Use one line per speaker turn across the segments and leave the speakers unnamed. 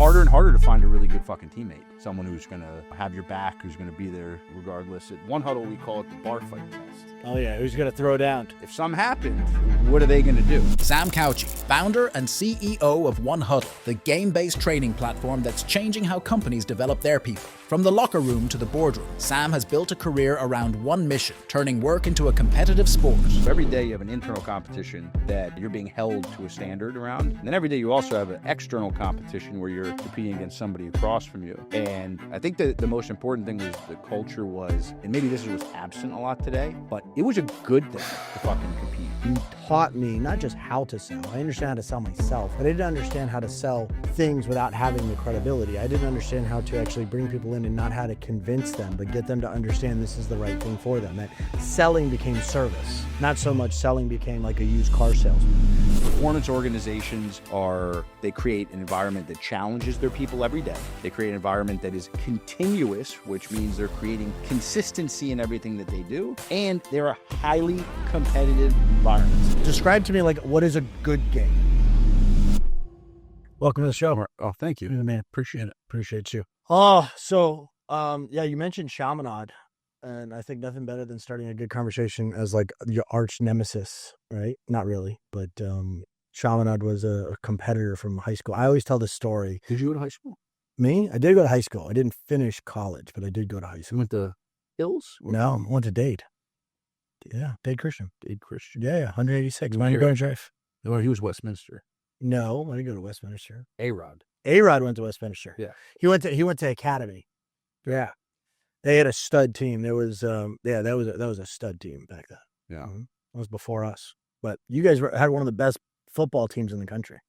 harder and harder to find a really good fucking teammate. Someone who's going to have your back, who's going to be there regardless. At One Huddle, we call it the bar fight test.
Oh, yeah. Who's going to throw down?
If something happened, what are they going to do?
Sam Caucci, founder and CEO of One Huddle, the game-based training platform that's changing how companies develop their people. From the locker room to the boardroom, Sam has built a career around one mission, turning work into a competitive sport.
So every day you have an internal competition that you're being held to a standard around. And then every day you also have an external competition where you're competing against somebody across from you. And I think that the most important thing was the culture was, and maybe this was absent a lot today, but it was a good thing to fucking compete.
You taught me not just how to sell. I understand how to sell myself, but I didn't understand how to sell things without having the credibility. I didn't understand how to actually bring people in and not how to convince them, but get them to understand this is the right thing for them. That selling became service. Not so much selling became like a used car salesman.
Performance organizations they create an environment that challenges their people every day. They create an environment that is continuous, which means they're creating consistency in everything that they do. And they're a highly competitive environment.
Describe to me, like, what is a good game? Welcome to the show.
Oh, thank you.
Man,
Appreciate it.
appreciate you. Oh, so, yeah, you mentioned Chaminade, and I think nothing better than starting a good conversation as like your arch nemesis, right? Not really, but Chaminade was a competitor from high school. I always tell this story.
Did you go to high school?
Me? I did go to high school. I didn't finish college, but I did go to high
You
school.
went to Hills?
No, I went to Dade. Yeah, Dade Christian.
Dade Christian.
Yeah, 186.
Where?
Mine going drive.
Or he was Westminster.
No, I didn't go to Westminster.
A-Rod.
A-Rod went to Westminster.
Yeah.
He went to Academy. Yeah. They had a stud team. There was that was a stud team back then.
Yeah.
That was before us. But you guys had one of the best football teams in the country.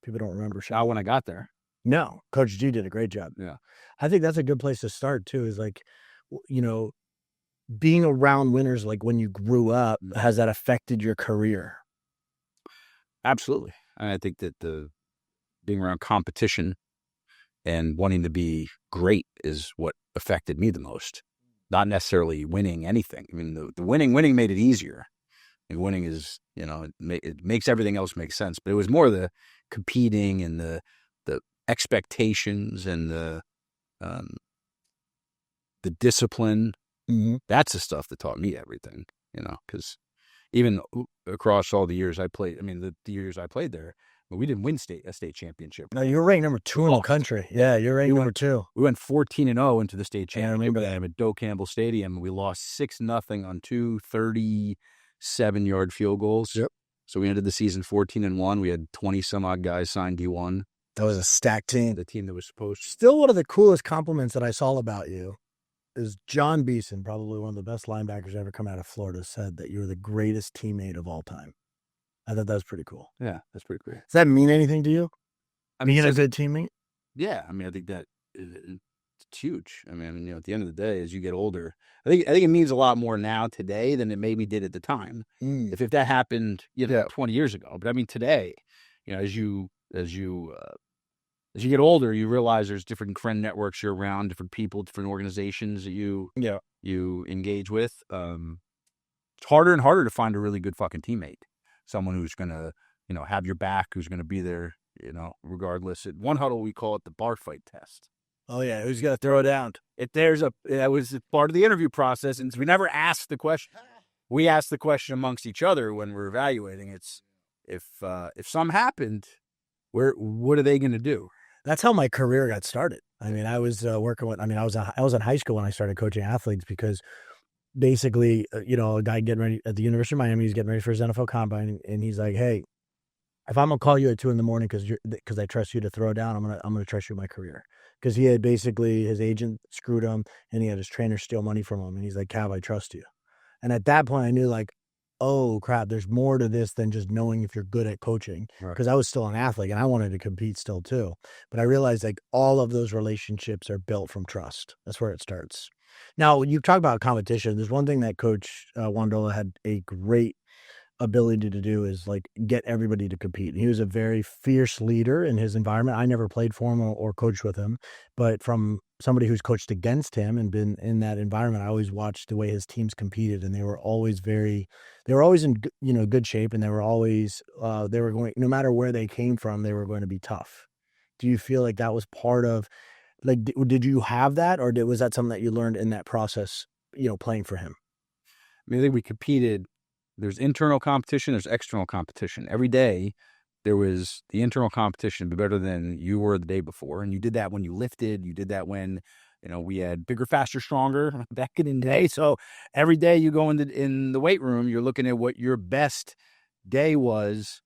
People don't remember.
Not when I got there.
No, Coach G did a great job.
Yeah.
I think that's a good place to start too, is like, being around winners, like when you grew up, has that affected your career?
Absolutely. I think that being around competition and wanting to be great is what affected me the most. Not necessarily winning anything. I mean, the winning made it easier. And winning is, it makes everything else make sense. But it was more the competing and the expectations and the discipline.
Mm-hmm.
That's the stuff that taught me everything, because even across all the years I played, the years I played there, we didn't win a state championship.
No, you were ranked number 2 in the country. Yeah, you're ranked number 2.
We went 14-0 into the state championship.
Yeah, I remember that.
At Doe Campbell Stadium. We lost 6-0 on 2 37-yard field goals.
Yep.
So we ended the season 14-1. We had 20 some odd guys signed D1.
That was a stacked team.
The team that was supposed to.
Still, one of the coolest compliments that I saw about you is John Beeson, probably one of the best linebackers ever come out of Florida, said that you were the greatest teammate of all time. I thought that was pretty cool.
Yeah, that's pretty cool.
Does that mean anything to you? Being a good teammate?
Yeah, I think that it's huge. at the end of the day, as you get older, I think it means a lot more now today than it maybe did at the time. If that happened, 20 years ago. But today, as you get older, you realize there's different friend networks you're around, different people, different organizations that you engage with. It's harder and harder to find a really good fucking teammate. Someone who's going to, have your back, who's going to be there, regardless. At One Huddle, we call it the bar fight test.
Oh, yeah. Who's going to throw it down?
That was part of the interview process. And we never asked the question. We asked the question amongst each other when we're evaluating. It's if something happened, what are they going to do?
That's how my career got started. I was working with, I was in high school when I started coaching athletes because basically, a guy getting ready at the University of Miami, he's getting ready for his NFL combine, and he's like, "Hey, if I'm gonna call you at 2 a.m. because I trust you to throw down, I'm gonna trust you with my career." Because he had basically his agent screwed him, and he had his trainer steal money from him, and he's like, "Cav, I trust you." And at that point, I knew like, oh crap, there's more to this than just knowing if you're good at coaching. Because I was still an athlete and I wanted to compete still too. But I realized like all of those relationships are built from trust. That's where it starts. Now, you talk about competition. There's one thing that Coach Wandola had a great ability to do is like get everybody to compete. He was a very fierce leader in his environment. I never played for him or coached with him, but from somebody who's coached against him and been in that environment, I always watched the way his teams competed, and they were always in good shape, and they were always no matter where they came from, they were going to be tough. do you feel like that was part of, like, did you have that, or was that something that you learned in that process, playing for him?
I mean, I think we competed. There's internal competition, there's external competition. Every day, there was the internal competition to be better than you were the day before. And you did that when you lifted. You did that when, we had bigger, faster, stronger back in the day. So every day you go in the weight room, you're looking at what your best day was,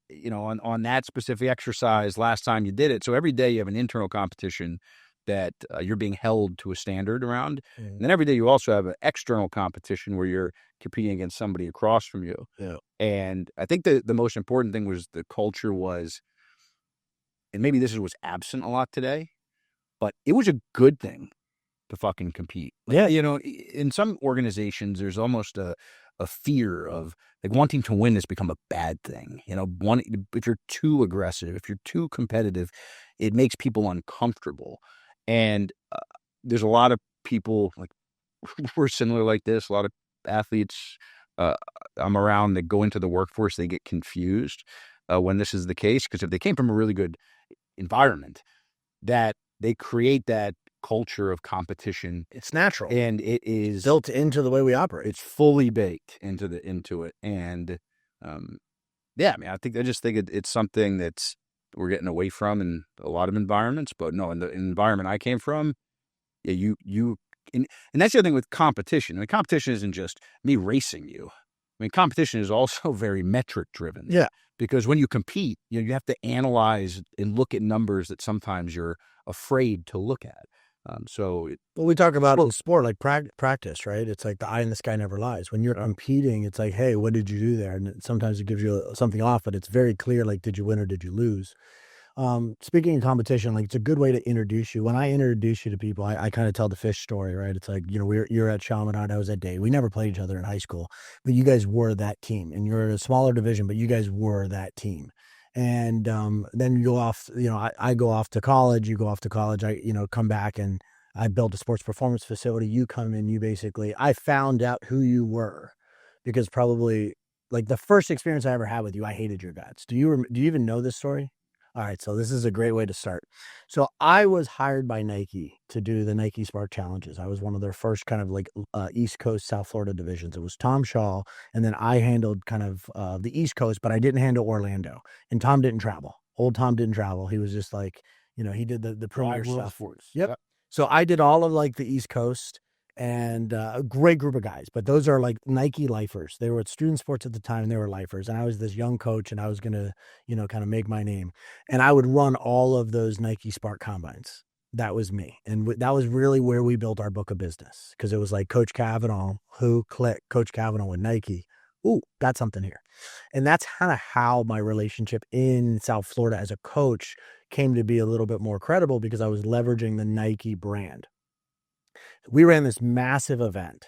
on that specific exercise last time you did it. So every day you have an internal competition that you're being held to a standard around. And then every day you also have an external competition where you're competing against somebody across from you.
Yeah.
And I think the most important thing was the culture was, and maybe this is what's absent a lot today, but it was a good thing to fucking compete. Like, in some organizations, there's almost a fear of, like, wanting to win has become a bad thing. If you're too aggressive, if you're too competitive, it makes people uncomfortable. And there's a lot of people like we're similar like this. A lot of athletes I'm around that go into the workforce, they get confused when this is the case, because if they came from a really good environment, that they create that culture of competition.
It's natural,
and it is
built into the way we operate.
It's fully baked into it. And I mean, I just think it's something that's we're getting away from in a lot of environments. But no, in the environment I came from, yeah, and that's the other thing with competition. I mean, competition isn't just me racing you. I mean, competition is also very metric driven.
Yeah.
Because when you compete, you have to analyze and look at numbers that sometimes you're afraid to look at.
We talk about in sport, like practice, right? It's like the eye in the sky never lies. When you're competing, it's like, hey, what did you do there? And sometimes it gives you something off, but it's very clear, like, did you win or did you lose? Speaking of competition, like, it's a good way to introduce you. When I introduce you to people, I kind of tell the fish story, right? It's like, you're at Chaminade, I was at Dade. We never played each other in high school, but you guys were that team, and you're in a smaller division, but you guys were that team. And then you go off, I go off to college, you go off to college, I come back and I built a sports performance facility. You come in, I found out who you were, because probably like the first experience I ever had with you, I hated your guts. Do you even know this story? All right, so this is a great way to start. So I was hired by Nike to do the Nike Spark Challenges. I was one of their first kind of like East Coast, South Florida divisions. It was Tom Shaw, and then I handled kind of the East Coast, but I didn't handle Orlando. And Tom didn't travel. Old Tom didn't travel. He was just like, he did the premier stuff. Yep. So I did all of like the East Coast, and a great group of guys, but those are like Nike lifers. They were at Student Sports at the time, and they were lifers. And I was this young coach, and I was going to, kind of make my name. And I would run all of those Nike Spark combines. That was me. And that was really where we built our book of business, because it was like Coach Kavanaugh, Coach Kavanaugh with Nike. Ooh, got something here. And that's kind of how my relationship in South Florida as a coach came to be a little bit more credible, because I was leveraging the Nike brand. We ran this massive event,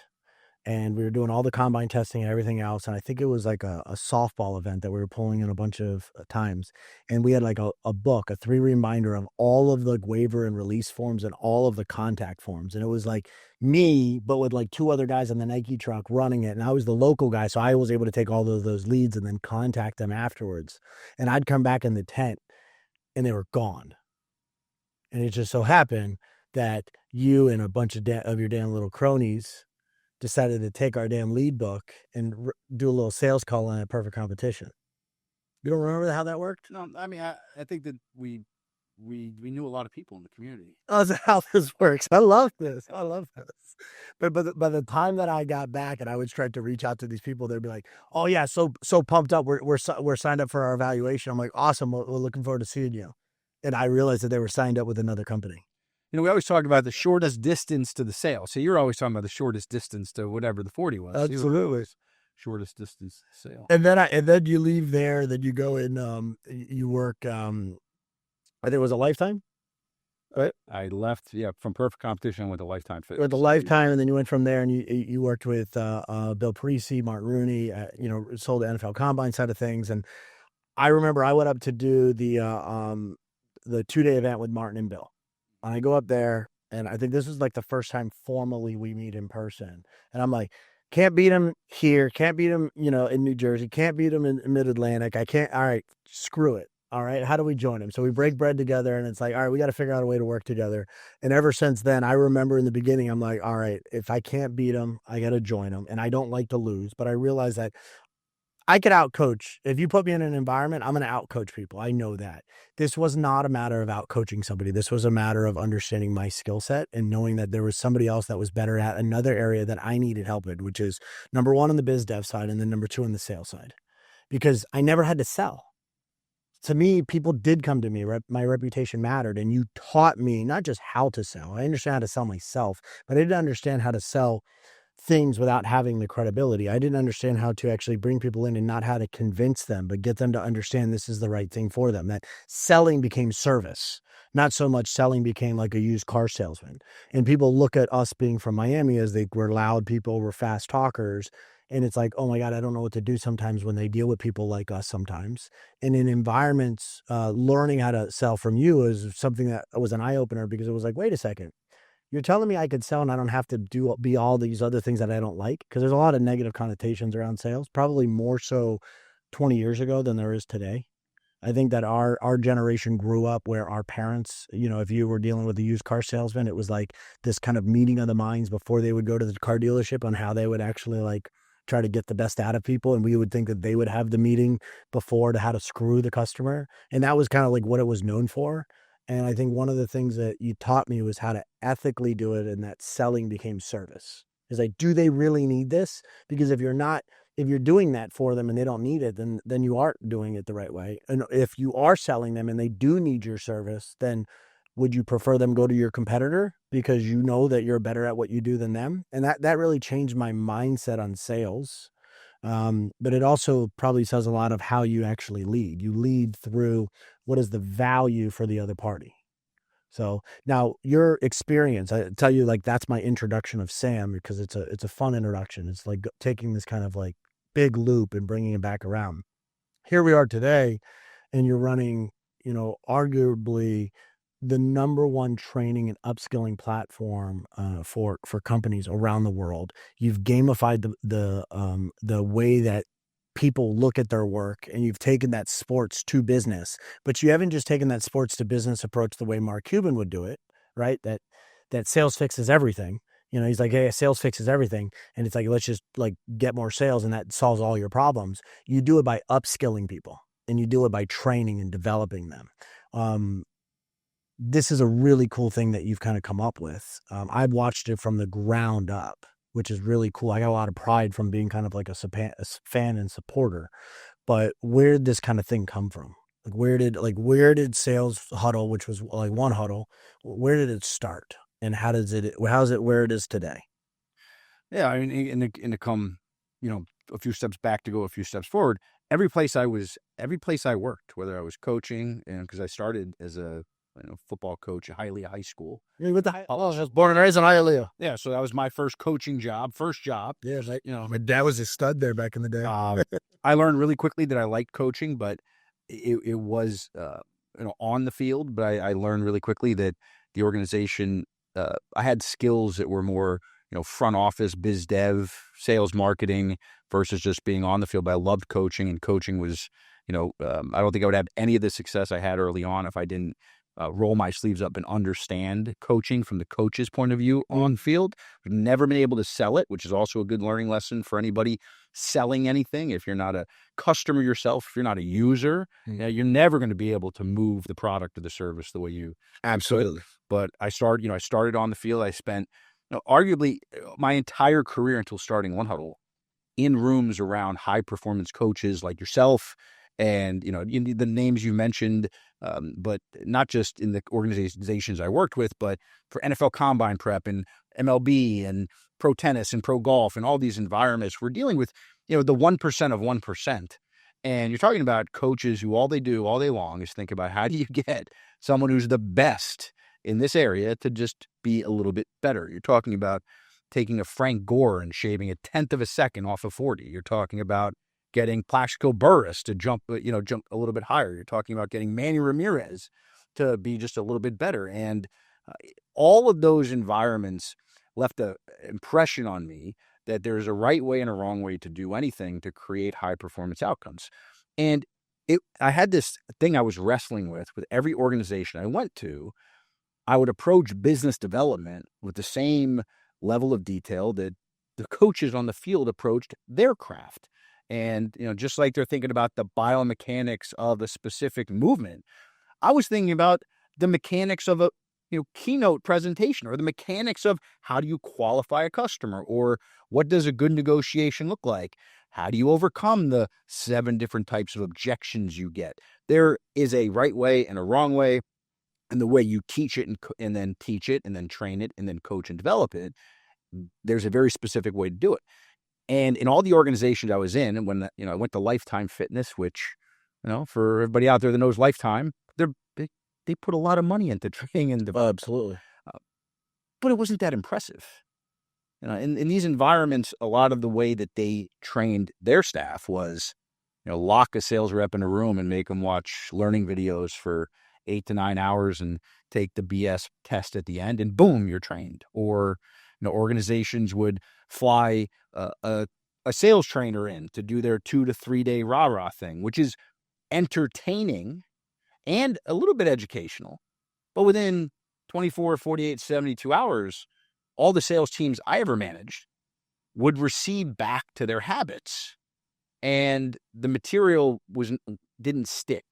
and we were doing all the combine testing and everything else. And I think it was like a softball event that we were pulling in a bunch of times. And we had like a book, a 3 reminder of all of the waiver and release forms and all of the contact forms. And it was like me, but with like 2 other guys on the Nike truck running it. And I was the local guy, so I was able to take all of those leads and then contact them afterwards. And I'd come back in the tent, and they were gone. And it just so happened that you and a bunch of your damn little cronies decided to take our damn lead book and do a little sales call on a perfect competition. You don't remember how that worked?
No, I mean, I think that we knew a lot of people in the community.
Oh, that's how this works. I love this. But by the time that I got back and I would try to reach out to these people, they'd be like, "Oh yeah, so pumped up. We're signed up for our evaluation." I'm like, "Awesome. We're looking forward to seeing you." And I realized that they were signed up with another company.
We always talk about the shortest distance to the sale. So you're always talking about the shortest distance to whatever the 40 was.
Absolutely.
Shortest distance sale.
And then you leave there, then you go in, you work, I think it was a Lifetime, right?
I left, from Perfect Competition, I went to Lifetime Fitness.
With the Lifetime, and then you went from there, and you worked with Bill Parisi, Martin Rooney, sold the NFL Combine side of things. And I remember I went up to do the 2-day event with Martin and Bill. And I go up there, and I think this is like the first time formally we meet in person. And I'm like, can't beat him here, can't beat him, in New Jersey, can't beat him in Mid-Atlantic. All right, screw it. All right, how do we join him? So we break bread together, and it's like, all right, we got to figure out a way to work together. And ever since then, I remember in the beginning, I'm like, all right, if I can't beat him, I got to join him. And I don't like to lose, but I realize that I could outcoach. If you put me in an environment, I'm going to outcoach people. I know that. This was not a matter of outcoaching somebody. This was a matter of understanding my skill set and knowing that there was somebody else that was better at another area that I needed help in, which is number one on the biz dev side and then number two on the sales side, because I never had to sell. To me, people did come to me. My reputation mattered. And you taught me not just how to sell. I understand how to sell myself, but I didn't understand how to sell things without having the credibility. I didn't understand how to actually bring people in and not how to convince them, but get them to understand this is the right thing for them. That selling became service, not so much selling became like a used car salesman. And people look at us being from Miami as we're loud people, we're fast talkers. And it's like, oh my God, I don't know what to do sometimes when they deal with people like us sometimes. And in environments, learning how to sell from you is something that was an eye opener, because it was like, wait a second, you're telling me I could sell and I don't have to be all these other things that I don't like? Because there's a lot of negative connotations around sales, probably more so 20 years ago than there is today. I think that our generation grew up where our parents, if you were dealing with a used car salesman, it was like this kind of meeting of the minds before they would go to the car dealership on how they would actually like try to get the best out of people. And we would think that they would have the meeting before to how to screw the customer. And that was kind of like what it was known for. And I think one of the things that you taught me was how to ethically do it, and that selling became service. Is like, do they really need this? Because if you're doing that for them and they don't need it, then you aren't doing it the right way. And if you are selling them and they do need your service, then would you prefer them go to your competitor because you know that you're better at what you do than them? And that really changed my mindset on sales. But it also probably says a lot of how you actually lead. You lead through what is the value for the other party. So now your experience, I tell you, like, that's my introduction of Sam, because it's a fun introduction. It's like taking this kind of like big loop and bringing it back around. Here we are today, and you're running, arguably the number one training and upskilling platform for companies around the world. You've gamified the way that people look at their work, and you've taken that sports to business. But you haven't just taken that sports to business approach the way Mark Cuban would do it, right? That sales fixes everything. He's like, hey, sales fixes everything. And it's like, let's just like get more sales and that solves all your problems. You do it by upskilling people, and you do it by training and developing them. This is a really cool thing that you've kind of come up with. I've watched it from the ground up, which is really cool. I got a lot of pride from being kind of like a fan and supporter. But where did this kind of thing come from? Where did Sales Huddle, which was like one huddle, where did it start? And how's it where it is today?
Yeah, I mean, and to come, a few steps back to go a few steps forward. Every place I worked, whether I was coaching, and because I started as a football coach at Hialeah High School.
Yeah, with I was born and raised in Hialeah.
Yeah, so that was my first coaching job, first job.
Yeah, my dad was a stud there back in the day.
I learned really quickly that I liked coaching, but it was on the field. But I learned really quickly that the organization, I had skills that were more front office, biz dev, sales, marketing versus just being on the field. But I loved coaching, and coaching was I don't think I would have any of the success I had early on if I didn't roll my sleeves up and understand coaching from the coach's point of view on field. I've never been able to sell it, which is also a good learning lesson for anybody selling anything. If you're not a customer yourself, if you're not a user, you're never going to be able to move the product or the service the way you
absolutely.
Could. But I started on the field. I spent arguably my entire career until starting One Huddle in rooms around high performance coaches like yourself. And, the names you mentioned, but not just in the organizations I worked with, but for NFL Combine Prep and MLB and pro tennis and pro golf and all these environments, we're dealing with, the 1% of 1%. And you're talking about coaches who all they do all day long is think about how do you get someone who's the best in this area to just be a little bit better. You're talking about taking a Frank Gore and shaving a 1/10 of a second off of 40. You're talking about getting Plaxico Burress to jump a little bit higher. You're talking about getting Manny Ramirez to be just a little bit better. And all of those environments left an impression on me that there's a right way and a wrong way to do anything to create high performance outcomes. And I had this thing I was wrestling with every organization I went to. I would approach business development with the same level of detail that the coaches on the field approached their craft. And, just like they're thinking about the biomechanics of a specific movement, I was thinking about the mechanics of a keynote presentation, or the mechanics of how do you qualify a customer, or what does a good negotiation look like? How do you overcome the 7 different types of objections you get? There is a right way and a wrong way, and the way you teach it and then teach it and then train it and then coach and develop it, there's a very specific way to do it. And in all the organizations I was in, and when I went to Lifetime Fitness, which for everybody out there that knows Lifetime, they put a lot of money into training and development.
Absolutely.
But it wasn't that impressive. In these environments, a lot of the way that they trained their staff was, lock a sales rep in a room and make them watch learning videos for 8 to 9 hours and take the BS test at the end, and boom, you're trained. Or, organizations would fly a sales trainer in to do their 2 to 3 day rah-rah thing, which is entertaining and a little bit educational. But within 24, 48, 72 hours, all the sales teams I ever managed would recede back to their habits, and the material didn't stick.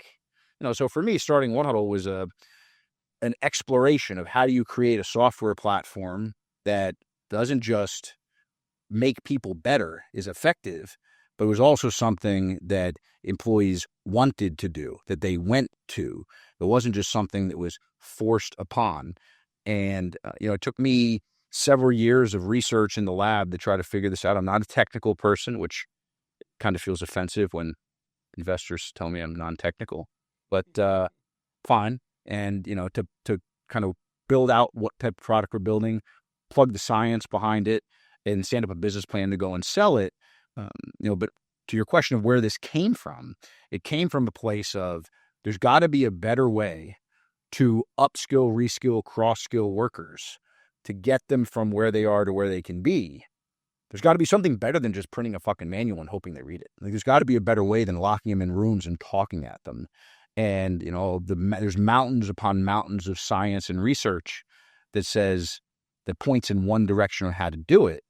So for me, starting One Huddle was an exploration of how do you create a software platform that doesn't just make people better, is effective, but it was also something that employees wanted to do, that they went to. It wasn't just something that was forced upon. And, it took me several years of research in the lab to try to figure this out. I'm not a technical person, which kind of feels offensive when investors tell me I'm non-technical, but fine. And, to kind of build out what type of product we're building, plug the science behind it, and stand up a business plan to go and sell it. But to your question of where this came from, it came from a place of there's got to be a better way to upskill, reskill, cross-skill workers to get them from where they are to where they can be. There's got to be something better than just printing a fucking manual and hoping they read it. There's got to be a better way than locking them in rooms and talking at them. And, there's mountains upon mountains of science and research that points in one direction on how to do it.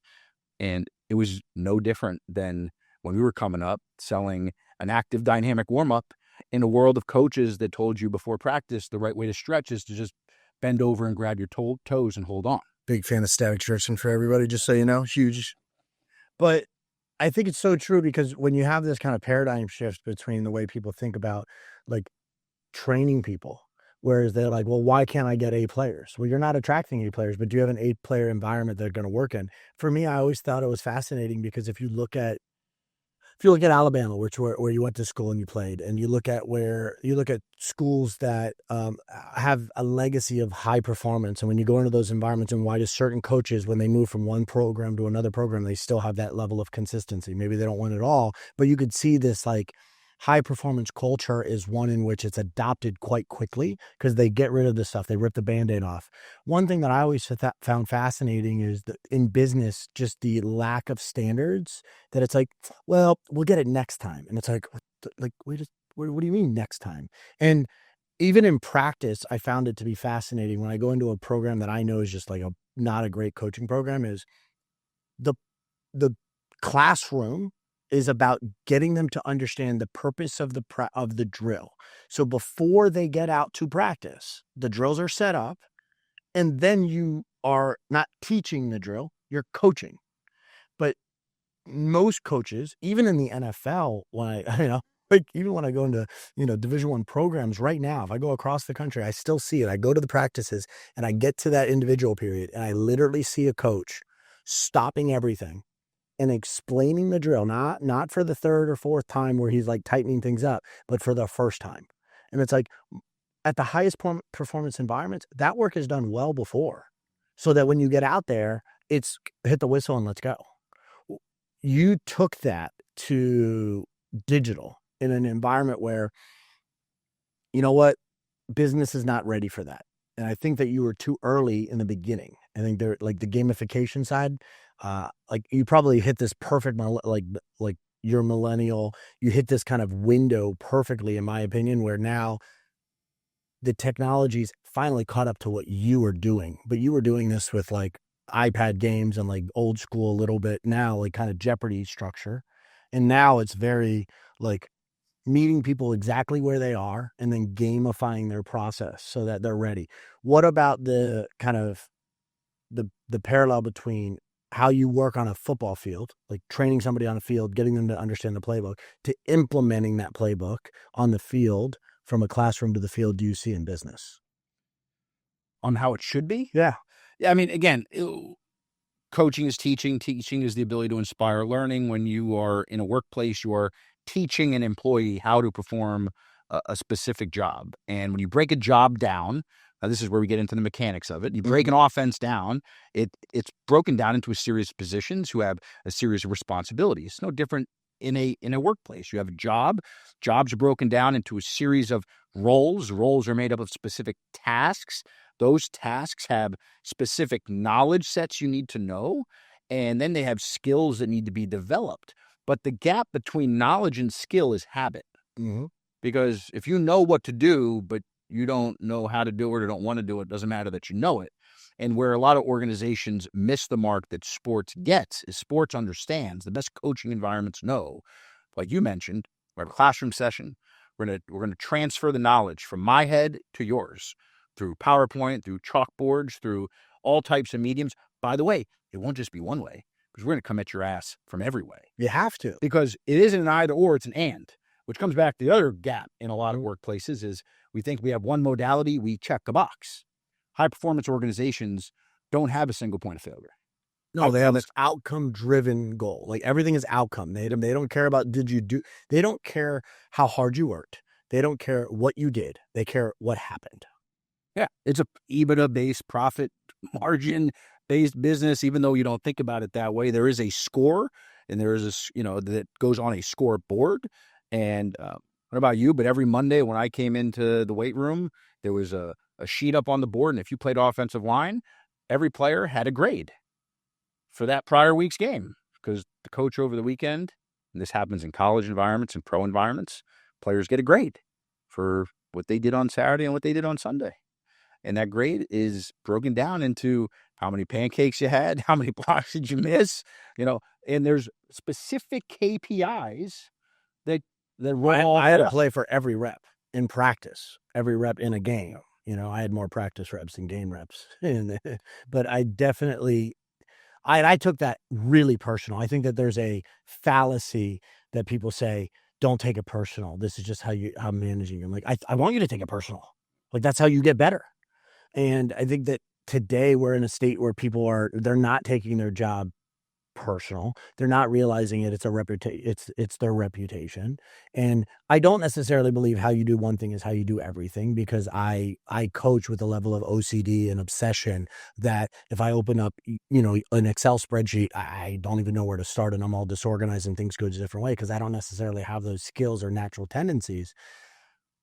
And it was no different than when we were coming up selling an active dynamic warm-up in a world of coaches that told you before practice the right way to stretch is to just bend over and grab your toes and hold on.
Big fan of static stretching for everybody, just so you know. Huge. But I think it's so true, because when you have this kind of paradigm shift between the way people think about like training people, whereas they're like, well, why can't I get A players? Well, you're not attracting A players, but do you have an 8-player environment they're going to work in? For me, I always thought it was fascinating, because if you look at Alabama, where you went to school and you played, and you look at schools that have a legacy of high performance, and when you go into those environments, and why do certain coaches, when they move from one program to another program, they still have that level of consistency? Maybe they don't win at all, but you could see this like high performance culture is one in which it's adopted quite quickly, because they get rid of the stuff. They rip the Band-Aid off. One thing that I always found fascinating is that in business, just the lack of standards, that it's like, well, we'll get it next time. And it's like, what do you mean next time? And even in practice, I found it to be fascinating when I go into a program that I know is just like not a great coaching program, is the classroom is about getting them to understand the purpose of the drill. So before they get out to practice, the drills are set up, and then you are not teaching the drill, you're coaching. But most coaches, even in the NFL, even when I go into, Division I programs right now, if I go across the country, I still see it. I go to the practices and I get to that individual period, and I literally see a coach stopping everything and explaining the drill, not for the third or fourth time where he's like tightening things up, but for the first time. And it's like, at the highest performance environments, that work is done well before, so that when you get out there, it's hit the whistle and let's go. You took that to digital in an environment where, you know what, business is not ready for that. And I think that you were too early in the beginning. I think they're like the gamification side, like you probably hit this perfect, like you're millennial, you hit this kind of window perfectly, in my opinion, where now the technology's finally caught up to what you were doing. But you were doing this with like iPad games and like old school a little bit now, like kind of Jeopardy structure. And now it's very like meeting people exactly where they are and then gamifying their process so that they're ready. What about the kind of the parallel between how you work on a football field, like training somebody on a field, getting them to understand the playbook, to implementing that playbook on the field, from a classroom to the field, do you see in business?
On how it should be?
Yeah.
Yeah, I mean, again, coaching is teaching. Teaching is the ability to inspire learning. When you are in a workplace, you are teaching an employee how to perform a specific job. And when you break a job down, this is where we get into the mechanics of it. You break an offense down, it's broken down into a series of positions who have a series of responsibilities. No different in a workplace. You have a job. Jobs are broken down into a series of roles. Roles are made up of specific tasks. Those tasks have specific knowledge sets you need to know, and then they have skills that need to be developed. But the gap between knowledge and skill is habit.
Mm-hmm.
Because if you know what to do, but you don't know how to do it or don't want to do it, it doesn't matter that you know it. And where a lot of organizations miss the mark that sports gets is sports understands. The best coaching environments know, like you mentioned, we have a classroom session. We're gonna transfer the knowledge from my head to yours through PowerPoint, through chalkboards, through all types of mediums. By the way, it won't just be one way, because we're gonna come at your ass from every way.
You have to.
Because it isn't an either or, it's an and, which comes back to the other gap in a lot of workplaces is we think we have one modality, we check a box. High-performance organizations don't have a single point of failure.
No, they have an outcome-driven goal. Like everything is outcome. They don't care about they don't care how hard you worked. They don't care what you did. They care what happened.
Yeah, it's a EBITDA-based, profit margin-based business. Even though you don't think about it that way, there is a score, and there is that goes on a scoreboard. And what about you? But every Monday when I came into the weight room, there was a sheet up on the board, and if you played offensive line, every player had a grade for that prior week's game, because the coach over the weekend, and this happens in college environments and pro environments, players get a grade for what they did on Saturday and what they did on Sunday. And that grade is broken down into how many pancakes you had, how many blocks did you miss, and there's specific KPIs that roll off.
I had to play for every rep in practice, every rep in a game. I had more practice reps than game reps. But I definitely, I took that really personal. I think that there's a fallacy that people say, don't take it personal. This is just how I'm managing. I'm like, I want you to take it personal. Like, that's how you get better. And I think that today we're in a state where they're not taking their job personal. They're not realizing it. It's their reputation. And I don't necessarily believe how you do one thing is how you do everything, because I coach with a level of OCD and obsession that if I open up, an Excel spreadsheet, I don't even know where to start, and I'm all disorganized and things go a different way because I don't necessarily have those skills or natural tendencies.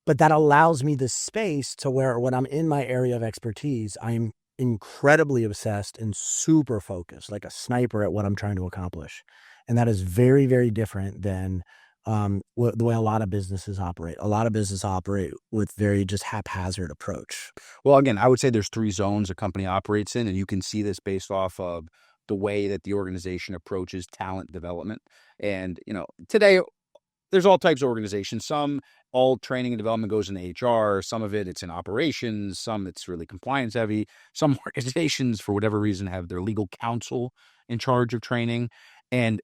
But that allows me the space to where when I'm in my area of expertise, I'm incredibly obsessed and super focused, like a sniper at what I'm trying to accomplish. And that is very, very different than the way a lot of businesses operate. A lot of businesses operate with very just haphazard approach.
Well, again, I would say there's 3 zones a company operates in, and you can see this based off of the way that the organization approaches talent development. And, today there's all types of organizations. Some all training and development goes into HR. Some of it's in operations. Some it's really compliance heavy. Some organizations, for whatever reason, have their legal counsel in charge of training. And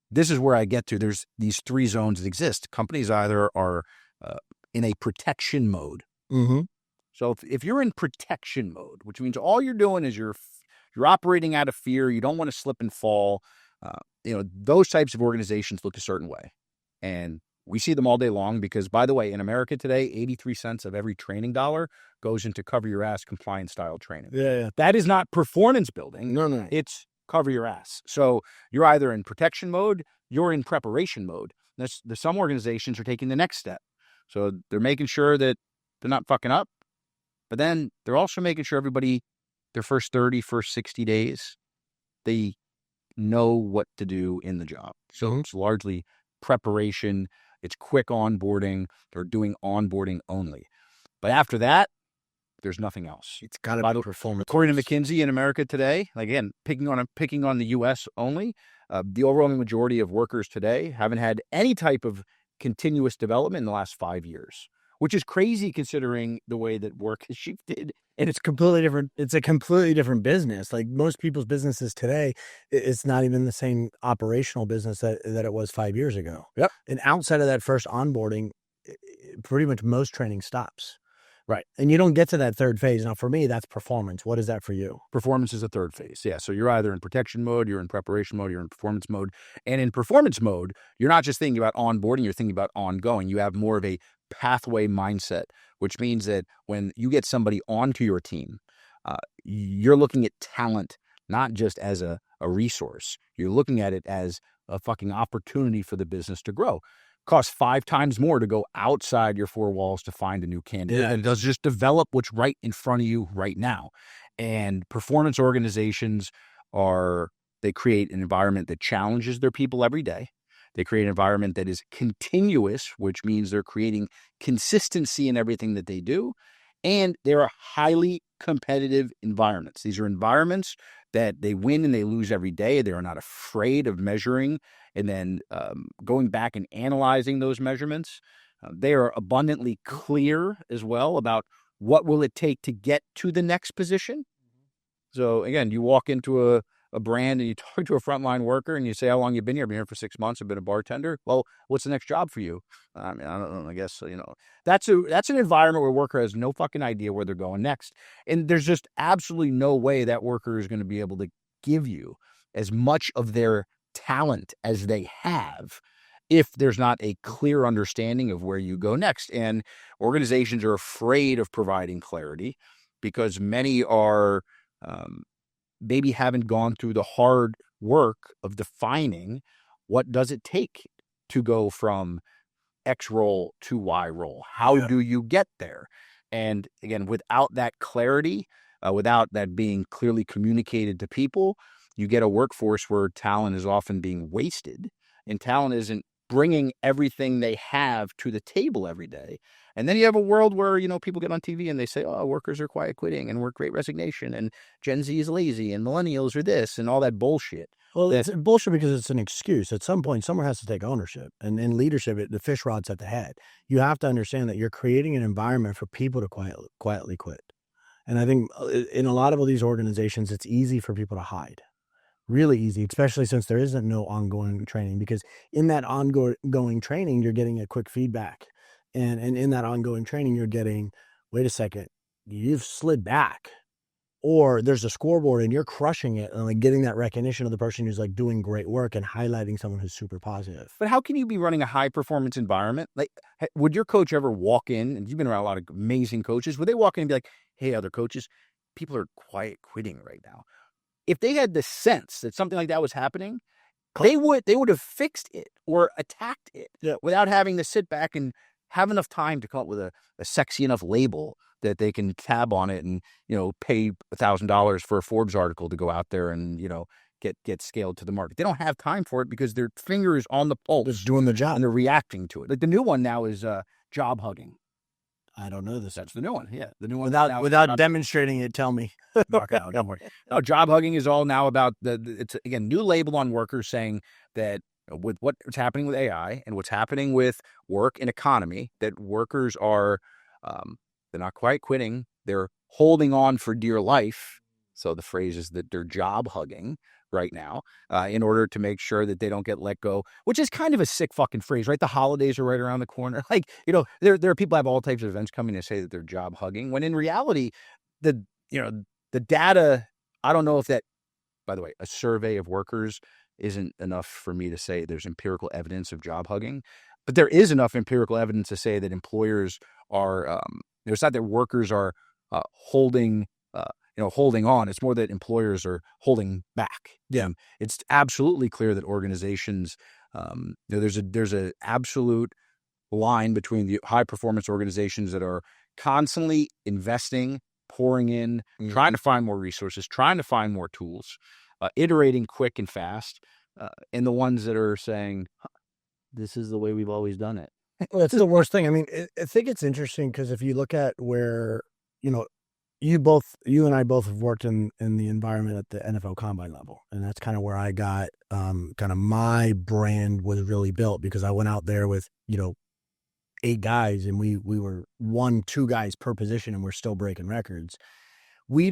this is where I get to. There's these 3 zones that exist. Companies either are in a protection mode.
Mm-hmm.
So if you're in protection mode, which means all you're doing is you're operating out of fear, you don't want to slip and fall. Those types of organizations look a certain way. And we see them all day long because, by the way, in America today, 83 cents of every training dollar goes into cover your ass compliance style training.
Yeah.
That is not performance building.
No.
It's cover your ass. So you're either in protection mode, you're in preparation mode. Some organizations are taking the next step. So they're making sure that they're not fucking up, but then they're also making sure everybody, their first 60 days, they know what to do in the job. So it's largely preparation. It's quick onboarding. They're doing onboarding only. But after that, there's nothing else.
It's got to be performance.
According to McKinsey in America today, again, picking on the U.S. only, the overwhelming majority of workers today haven't had any type of continuous development in the last 5 years, which is crazy considering the way that work has shifted.
And it's completely different. It's a completely different business. Like most people's businesses today, it's not even the same operational business that it was 5 years ago.
Yep.
And outside of that first onboarding, pretty much most training stops.
Right.
And you don't get to that third phase. Now, for me, that's performance. What is that for you?
Performance is a third phase. Yeah. So you're either in protection mode, you're in preparation mode, you're in performance mode. And in performance mode, you're not just thinking about onboarding, you're thinking about ongoing. You have more of a pathway mindset, which means that when you get somebody onto your team, you're looking at talent not just as a resource. You're looking at it as a fucking opportunity for the business to grow. Costs 5 times more to go outside your 4 walls to find a new candidate. And it does just develop what's right in front of you right now. And performance organizations they create an environment that challenges their people every day. They create an environment that is continuous, which means they're creating consistency in everything that they do. And they are highly competitive environments. These are environments that they win and they lose every day. They are not afraid of measuring and then going back and analyzing those measurements. They are abundantly clear as well about what will it take to get to the next position. So again, you walk into a brand and you talk to a frontline worker and you say, how long you've been here? I've been here for 6 months. I've been a bartender. Well, what's the next job for you? I mean, I don't know. I guess, that's an environment where a worker has no fucking idea where they're going next. And there's just absolutely no way that worker is going to be able to give you as much of their talent as they have if there's not a clear understanding of where you go next. And organizations are afraid of providing clarity because many are maybe haven't gone through the hard work of defining what does it take to go from X role to Y role. How do you get there? And again, without that clarity, without that being clearly communicated to people, you get a workforce where talent is often being wasted and talent isn't bringing everything they have to the table every day. And then you have a world where, people get on TV and they say, oh, workers are quiet quitting and work great resignation and Gen Z is lazy and millennials are this and all that bullshit.
Well, it's bullshit because it's an excuse. At some point, someone has to take ownership. And in leadership, the fish rod's at the head. You have to understand that you're creating an environment for people to quietly quit. And I think in a lot of these organizations, it's easy for people to hide. Really easy, especially since there isn't no ongoing training, because in that ongoing training, you're getting a quick feedback. And in that ongoing training, you're getting, wait a second, you've slid back. Or there's a scoreboard and you're crushing it and like getting that recognition of the person who's like doing great work and highlighting someone who's super positive.
But how can you be running a high performance environment? Like, would your coach ever walk in, and you've been around a lot of amazing coaches, would they walk in and be like, hey, other coaches, people are quiet quitting right now? If they had the sense that something like that was happening, they would have fixed it or attacked it without having to sit back and have enough time to come up with a sexy enough label that they can tab on it and, pay $1,000 for a Forbes article to go out there and, get scaled to the market. They don't have time for it because their finger is on the pulse.
Just doing the job.
And they're reacting to it. Like the new one now is job hugging.
I don't know this.
That's the new one. Yeah. The new one.
Without demonstrating it, tell me.
Okay, don't worry. No, job hugging is all now about it's again, new label on workers saying that with what's happening with AI and what's happening with work and economy, that workers are, they're not quite quitting. They're holding on for dear life. So the phrase is that they're job hugging right now in order to make sure that they don't get let go, which is kind of a sick fucking phrase, right? The holidays are right around the corner. Like, there are people have all types of events coming to say that they're job hugging, when in reality, the data, I don't know if that, by the way, a survey of workers isn't enough for me to say there's empirical evidence of job hugging, but there is enough empirical evidence to say that employers are, it's not that workers are holding on. It's more that employers are holding back. Yeah, it's absolutely clear that organizations, there's a absolute line between the high performance organizations that are constantly investing, pouring in, trying to find more resources, trying to find more tools, iterating quick and fast, and the ones that are saying, this is the way we've always done it.
Well, that's the worst thing. I mean, I think it's interesting because if you look at where, you and I both have worked in the environment at the NFL Combine level, and that's kind of where I got kind of my brand was really built, because I went out there with 8 guys, and we were 1-2 guys per position, and we're still breaking records. We're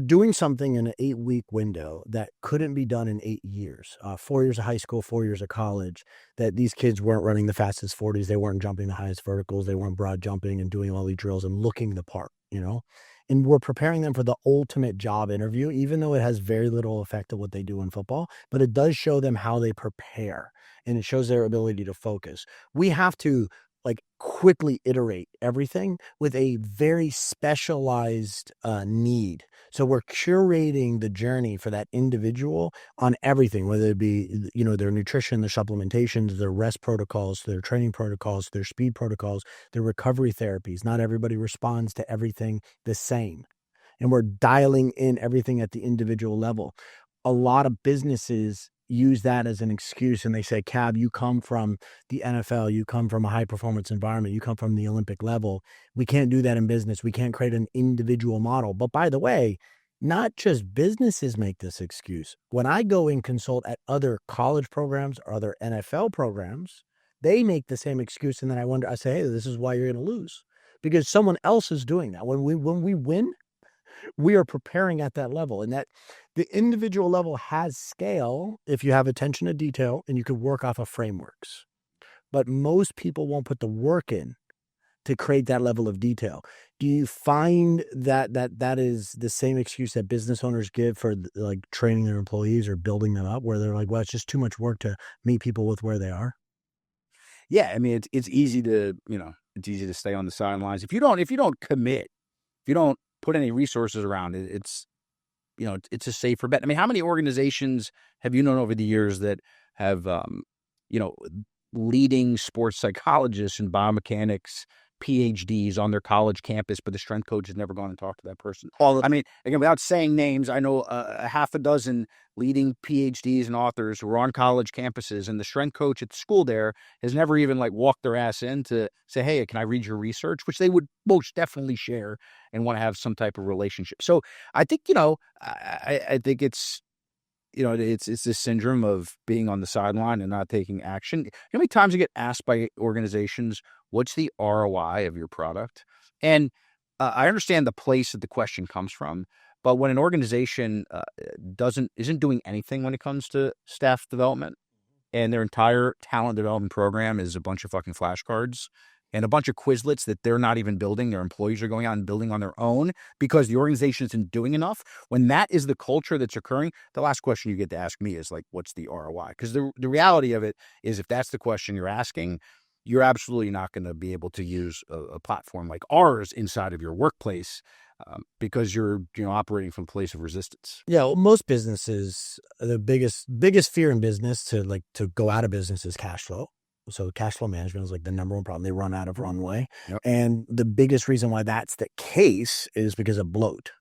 doing something in an 8-week window that couldn't be done in 8 years. 4 years of high school, 4 years of college, that these kids weren't running the fastest 40s. They weren't jumping the highest verticals. They weren't broad jumping and doing all these drills and looking the part, and we're preparing them for the ultimate job interview, even though it has very little effect on what they do in football, but it does show them how they prepare, and it shows their ability to focus. We have to quickly iterate everything with a very specialized need. So we're curating the journey for that individual on everything, whether it be, their nutrition, their supplementations, their rest protocols, their training protocols, their speed protocols, their recovery therapies. Not everybody responds to everything the same. And we're dialing in everything at the individual level. A lot of businesses use that as an excuse, and they say, Cab, you come from the NFL, you come from a high performance environment, you come from the Olympic level. We can't do that in business. We can't create an individual model. But by the way, not just businesses make this excuse. When I go and consult at other college programs or other NFL programs, they make the same excuse. And then I say, hey, this is why you're going to lose, because someone else is doing that. When we win, we are preparing at that level, and that the individual level has scale if you have attention to detail and you can work off of frameworks. But most people won't put the work in to create that level of detail. Do you find that is the same excuse that business owners give for training their employees or building them up, where they're like, well, it's just too much work to meet people with where they are?
Yeah, I mean, it's easy to stay on the sidelines if you don't commit, if you don't put any resources around it. It's a safer bet. I mean, how many organizations have you known over the years that have leading sports psychologists and biomechanics PhDs on their college campus, but the strength coach has never gone and talked to that person? I mean, again, without saying names, I know a half a dozen leading PhDs and authors who are on college campuses, and the strength coach at the school there has never even walked their ass in to say, hey, can I read your research? Which they would most definitely share and want to have some type of relationship. So I think, I think it's, it's this syndrome of being on the sideline and not taking action. How many times I get asked by organizations, what's the ROI of your product? And I understand the place that the question comes from, but when an organization isn't doing anything when it comes to staff development, and their entire talent development program is a bunch of fucking flashcards and a bunch of Quizlets that they're not even building, their employees are going out and building on their own because the organization isn't doing enough. When that is the culture that's occurring, the last question you get to ask me is what's the ROI? Because the reality of it is, if that's the question you're asking, you're absolutely not going to be able to use a platform like ours inside of your workplace because you're operating from a place of resistance.
Yeah, well, most businesses, the biggest fear in business to go out of business is cash flow. So cash flow management is the number one problem. They run out of runway.
Yep.
And the biggest reason why that's the case is because of bloat,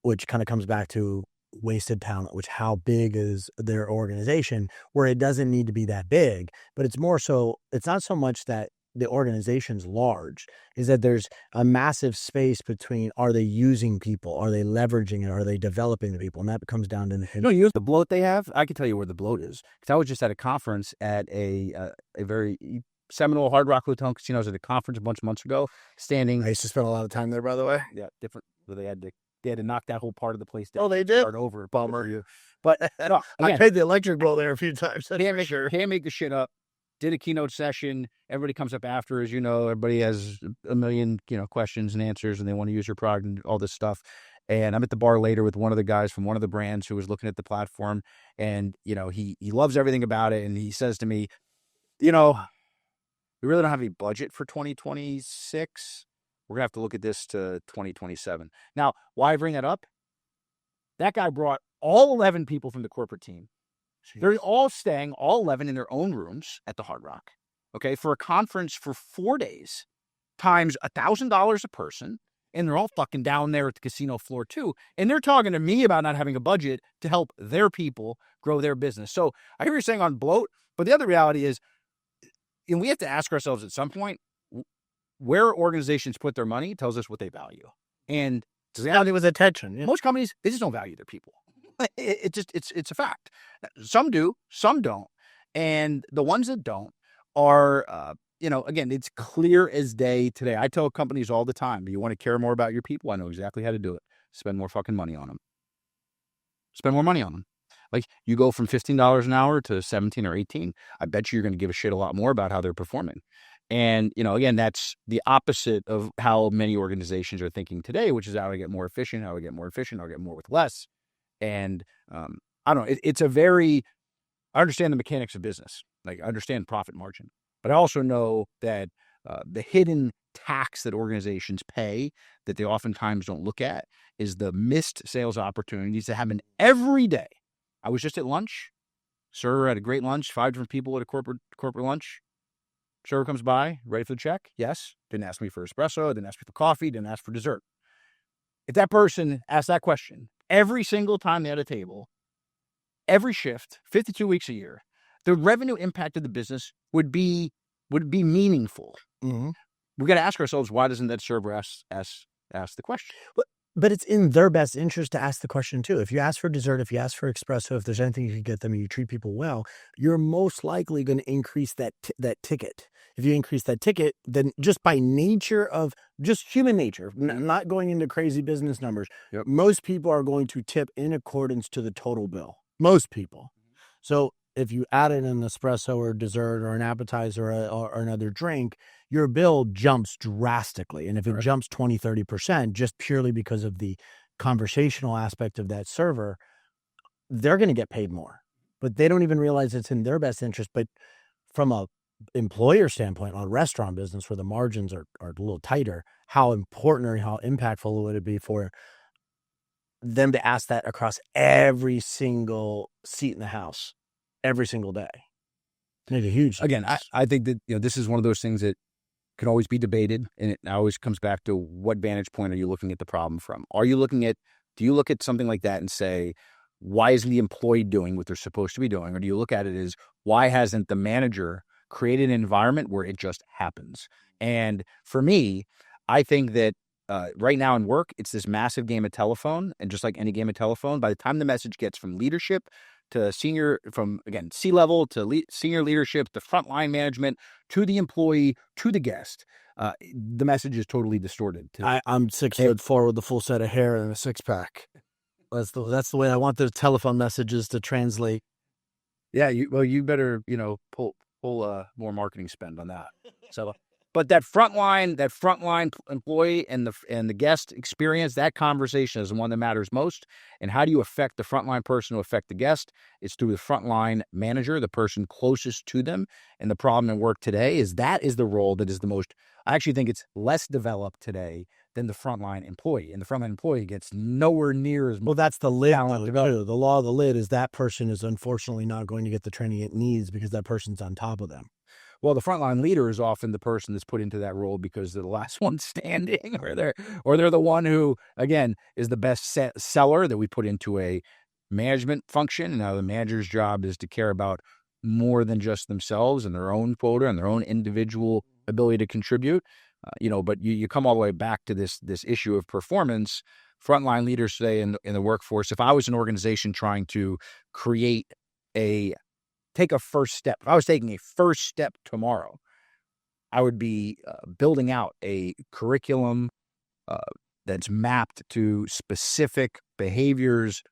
which kind of comes back to wasted talent, which how big is their organization, where it doesn't need to be that big, but it's not so much that the organization's large, is that there's a massive space between, are they using people? Are they leveraging it? Are they developing the people? And that comes down to
use the bloat they have. I can tell you where the bloat is, because I was just at a conference at a very seminal Hard Rock Hotel Casino. I was at a conference a bunch of months ago, standing.
I used to spend a lot of time there, by the way.
Yeah, different. So they had to knock that whole part of the place down.
Oh, they did?
Start over.
Bummer.
But no,
I paid the electric bill there a few times.
Can't make the shit up. Did a keynote session. Everybody comes up after, as you know. Everybody has a million, questions and answers, and they want to use your product and all this stuff. And I'm at the bar later with one of the guys from one of the brands who was looking at the platform, and he loves everything about it. And he says to me, we really don't have any budget for 2026. We're gonna have to look at this to 2027. Now, why I bring that up? That guy brought all 11 people from the corporate team. Jeez. They're all staying, all 11, in their own rooms at the Hard Rock, okay, for a conference for 4 days, times $1,000 a person. and they're all fucking down there at the casino floor too. And they're talking to me about not having a budget to help their people grow their business. So I hear you're saying on bloat, but the other reality is, and we have to ask ourselves at some point, where organizations put their money tells us what they value. And
value with attention. Yeah.
Most companies, they just don't value their people. It's a fact. Some do, some don't. And the ones that don't are, again, it's clear as day today. I tell companies all the time, do you want to care more about your people? I know exactly how to do it. Spend more fucking money on them. Spend more money on them. Like, you go from $15 an hour to 17 or 18. I bet you're going to give a shit a lot more about how they're performing. And, again, that's the opposite of how many organizations are thinking today, which is how I get more efficient, how I get more with less. And I don't know, I understand the mechanics of business. Like, I understand profit margin, but I also know that the hidden tax that organizations pay that they oftentimes don't look at is the missed sales opportunities that happen every day. I was just at lunch. Server had a great lunch, 5 different people at a corporate lunch. Server comes by, ready for the check. Yes. Didn't ask me for espresso, didn't ask me for coffee, didn't ask for dessert. If that person asked that question every single time they had a table, every shift, 52 weeks a year, the revenue impact of the business would be meaningful.
Mm-hmm.
We got to ask ourselves, why doesn't that server ask the question?
But it's in their best interest to ask the question too. If you ask for dessert, if you ask for espresso, if there's anything you can get them and you treat people well, you're most likely going to increase that ticket. If you increase that ticket, then just by nature of just human nature, not going into crazy business numbers, most people are going to tip in accordance to the total bill. Most people. So if you add in an espresso or dessert or an appetizer or another drink, your bill jumps drastically. And if it jumps 20, 30%, just purely because of the conversational aspect of that server, they're going to get paid more. But they don't even realize it's in their best interest. But from a employer standpoint, on a restaurant business where the margins are a little tighter, how important or how impactful would it be for them to ask that across every single seat in the house, every single day? Make a huge difference.
Again, I think that this is one of those things that can always be debated, and it always comes back to what vantage point are you looking at the problem from? Do you look at something like that and say, why isn't the employee doing what they're supposed to be doing? Or do you look at it as, why hasn't the manager created an environment where it just happens? And for me, I think that right now in work, it's this massive game of telephone. And just like any game of telephone, by the time the message gets from leadership to senior, from, again, C-level to senior leadership, to frontline management, to the employee, to the guest, the message is totally distorted.
I'm 6'4" with a full set of hair and a 6-pack. That's the way I want those telephone messages to translate.
Yeah, you better pull more marketing spend on that. So, but that frontline employee and the guest experience, that conversation is the one that matters most. And how do you affect the frontline person to affect the guest? It's through the frontline manager, the person closest to them. And the problem in work today is that is the role that is the most. I actually think it's less developed today than the frontline employee, and the frontline employee gets nowhere near as
well. That's the lid. The law of the lid is that person is unfortunately not going to get the training it needs because that person's on top of them.
Well, the frontline leader is often the person that's put into that role because they're the last one standing, or they're the one who, again, is the best seller that we put into a management function. Now, the manager's job is to care about more than just themselves and their own quota and their own individual ability to contribute. But you come all the way back to this issue of performance. Frontline leaders say in the workforce, if I was an organization trying to take a first step, if I was taking a first step tomorrow, I would be building out a curriculum that's mapped to specific behaviors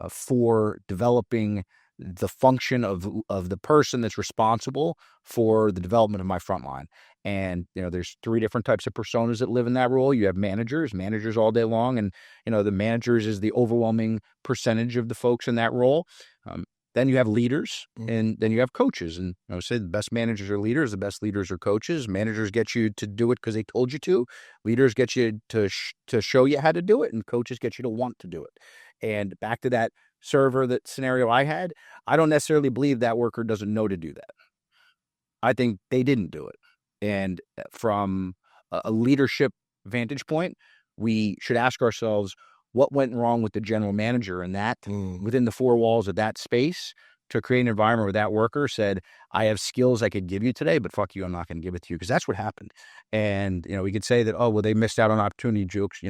for developing the function of the person that's responsible for the development of my frontline. And, there's 3 different types of personas that live in that role. You have managers all day long. And, the managers is the overwhelming percentage of the folks in that role. Then you have leaders, and then you have coaches. And say the best managers are leaders, the best leaders are coaches. Managers get you to do it because they told you to. Leaders get you to show you how to do it, and coaches get you to want to do it. And back to that server, that scenario I had, I don't necessarily believe that worker doesn't know to do that. I think they didn't do it. And from a leadership vantage point, we should ask ourselves what went wrong with the general manager in that within the four walls of that space to create an environment where that worker said, I have skills I could give you today, but fuck you, I'm not going to give it to you, because that's what happened. And, we could say that, oh, well, they missed out on opportunity, jokes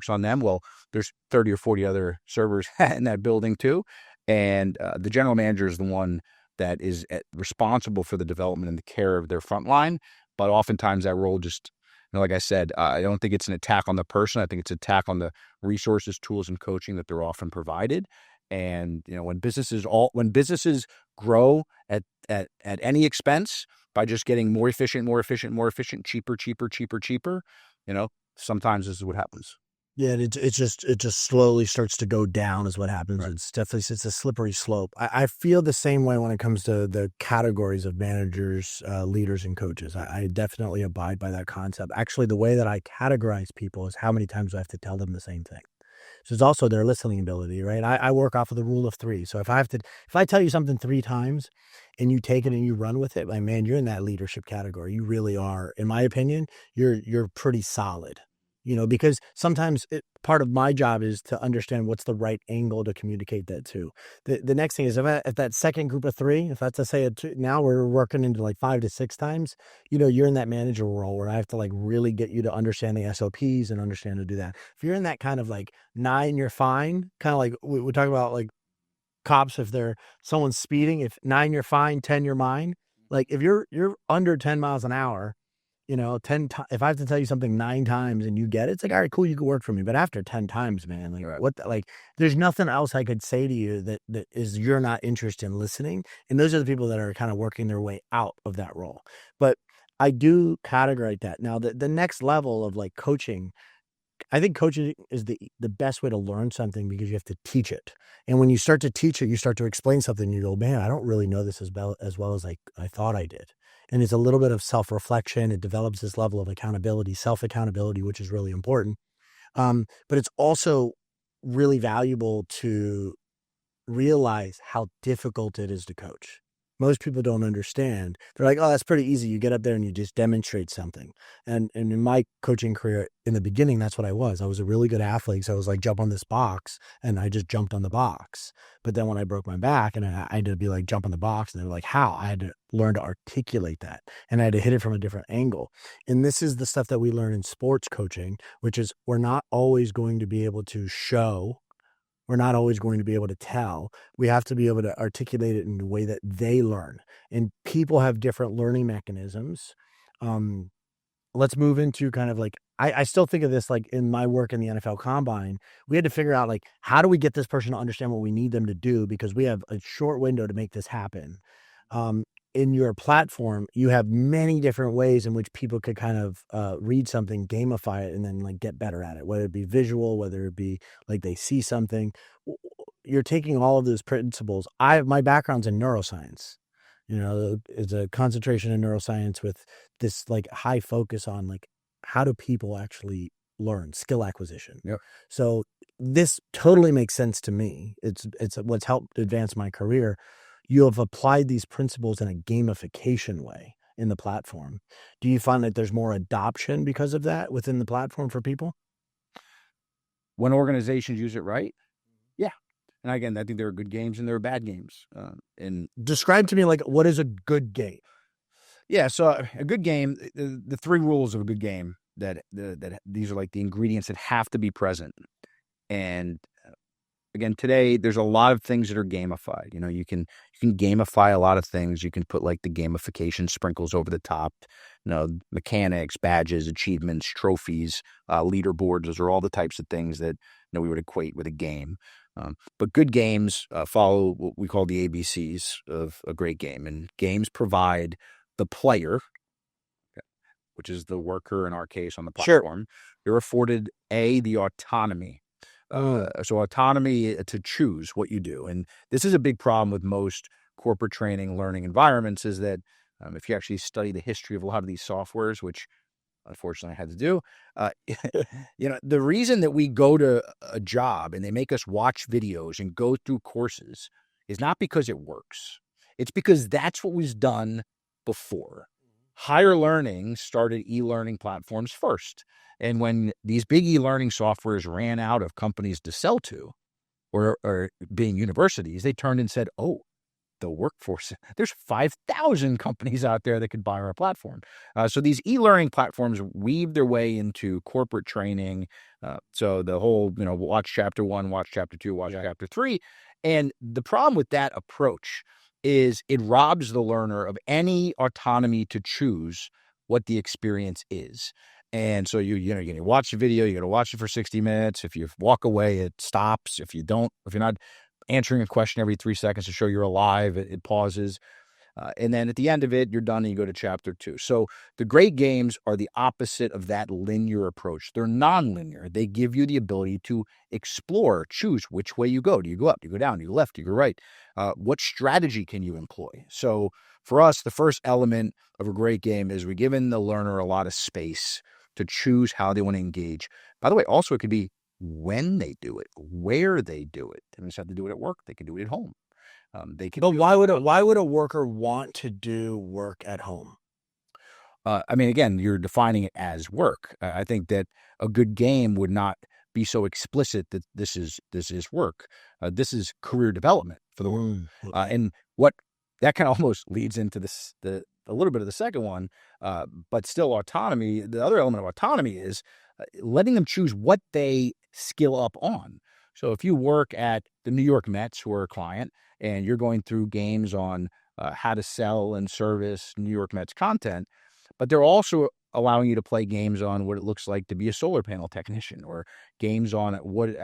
on them. Well, there's 30 or 40 other servers in that building too. And the general manager is the one that is responsible for the development and the care of their frontline. But oftentimes that role just, like I said, I don't think it's an attack on the person. I think it's an attack on the resources, tools, and coaching that they're often provided. And when businesses grow at any expense by just getting more efficient, cheaper, sometimes this is what happens.
Yeah, it just slowly starts to go down is what happens.
Right.
It's a slippery slope. I feel the same way when it comes to the categories of managers, leaders, and coaches. I definitely abide by that concept. Actually, the way that I categorize people is how many times do I have to tell them the same thing. So it's also their listening ability, right? I work off of the rule of three. So if I tell you something 3 times and you take it and you run with it, man, you're in that leadership category. You really are. In my opinion, you're pretty solid. Because sometimes part of my job is to understand what's the right angle to communicate that to. The next thing is if that second group of 3, if that's to say now we're working into like 5 to 6 times, you're in that manager role where I have to like really get you to understand the SOPs and understand to do that. If you're in that kind of like 9, you're fine. Kind of like we talk about like cops, if someone's speeding, if 9, you're fine, 10, you're mine. Like if you're under 10 miles an hour, if I have to tell you something 9 times and you get it, it's like, all right, cool, you can work for me. But after 10 times, man, like
right.
there's nothing else I could say to you that is you're not interested in listening. And those are the people that are kind of working their way out of that role. But I do categorize that. Now, the next level of like coaching, I think coaching is the best way to learn something because you have to teach it. And when you start to teach it, you start to explain something. You go, man, I don't really know this as well as I thought I did. And it's a little bit of self-reflection. It develops this level of accountability, self-accountability, which is really important. But it's also really valuable to realize how difficult it is to coach. Most people don't understand. They're like, oh, that's pretty easy. You get up there and you just demonstrate something. And in my coaching career, in the beginning, that's what I was. I was a really good athlete. So I was like, jump on this box. And I just jumped on the box. But then when I broke my back and I had to be like, jump on the box. And they were like, how? I had to learn to articulate that. And I had to hit it from a different angle. And this is the stuff that we learn in sports coaching, which is we're not always going to be able to show. We're not always going to be able to tell. We have to be able to articulate it in the way that they learn. And people have different learning mechanisms. Let's move into kind of like, I still think of this like in my work in the NFL Combine, we had to figure out like, how do we get this person to understand what we need them to do? Because we have a short window to make this happen. In your platform, you have many different ways in which people could kind of read something, gamify it, and then like get better at it, whether it be visual, whether it be like they see something. You're taking all of those principles. My background's in neuroscience. It's a concentration in neuroscience with this like high focus on like how do people actually learn, skill acquisition.
Yep.
So this totally makes sense to me. It's what's helped advance my career. You have applied these principles in a gamification way in the platform. Do you find that there's more adoption because of that within the platform for people?
When organizations use it right, yeah. And again, I think there are good games and there are bad games. And
describe to me like what is a good game?
Yeah, so a good game, the 3 rules of a good game that these are like the ingredients that have to be present. And again, today there's a lot of things that are gamified. You can gamify a lot of things. You can put like the gamification sprinkles over the top, mechanics, badges, achievements, trophies, leaderboards. Those are all the types of things that we would equate with a game. But good games follow what we call the ABCs of a great game, and games provide the player, which is the worker in our case on the platform. Sure. They're afforded the autonomy. So autonomy to choose what you do. And this is a big problem with most corporate training, learning environments is that if you actually study the history of a lot of these softwares, which unfortunately I had to do, the reason that we go to a job and they make us watch videos and go through courses is not because it works. It's because that's what was done before. higher learning started e-learning platforms first. And when these big e-learning softwares ran out of companies to sell to, or being universities, they turned and said, oh, the workforce, there's 5,000 companies out there that could buy our platform. So these e-learning platforms weave their way into corporate training. So the whole, watch chapter 1, watch chapter 2, watch chapter 3. And the problem with that approach is it robs the learner of any autonomy to choose what the experience is. And so you're going to watch the video, you're going to watch it for 60 minutes. If you walk away, it stops. If you're not answering a question every 3 seconds to show you're alive, it pauses. And then at the end of it, you're done and you go to chapter 2. So the great games are the opposite of that linear approach. They're non-linear. They give you the ability to explore, choose which way you go. Do you go up? Do you go down? Do you go left? Do you go right? What strategy can you employ? So for us, the first element of a great game is we're giving the learner a lot of space to choose how they want to engage. By the way, also it could be when they do it, where they do it. They don't just have to do it at work. They can do it at home.
But why would a worker want to do work at home?
Again, you're defining it as work. I think that a good game would not be so explicit that this is work. This is career development for the work. And what that kind of almost leads into a little bit of the second one, but still autonomy. The other element of autonomy is letting them choose what they skill up on. So if you work at the New York Mets, who are a client, and you're going through games on how to sell and service New York Mets content, but they're also allowing you to play games on what it looks like to be a solar panel technician, or games on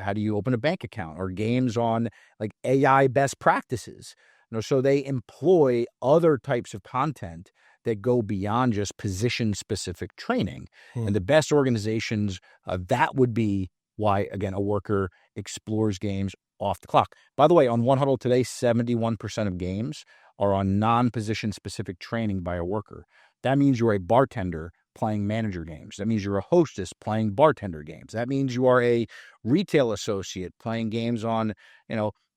how do you open a bank account, or games on like AI best practices. So they employ other types of content that go beyond just position-specific training. And the best organizations, that would be why, again, a worker explores games off the clock. By the way, on One Huddle today, 71% of games are on non-position specific training by a worker. That means you're a bartender playing manager games. That means you're a hostess playing bartender games. That means you are a retail associate playing games on,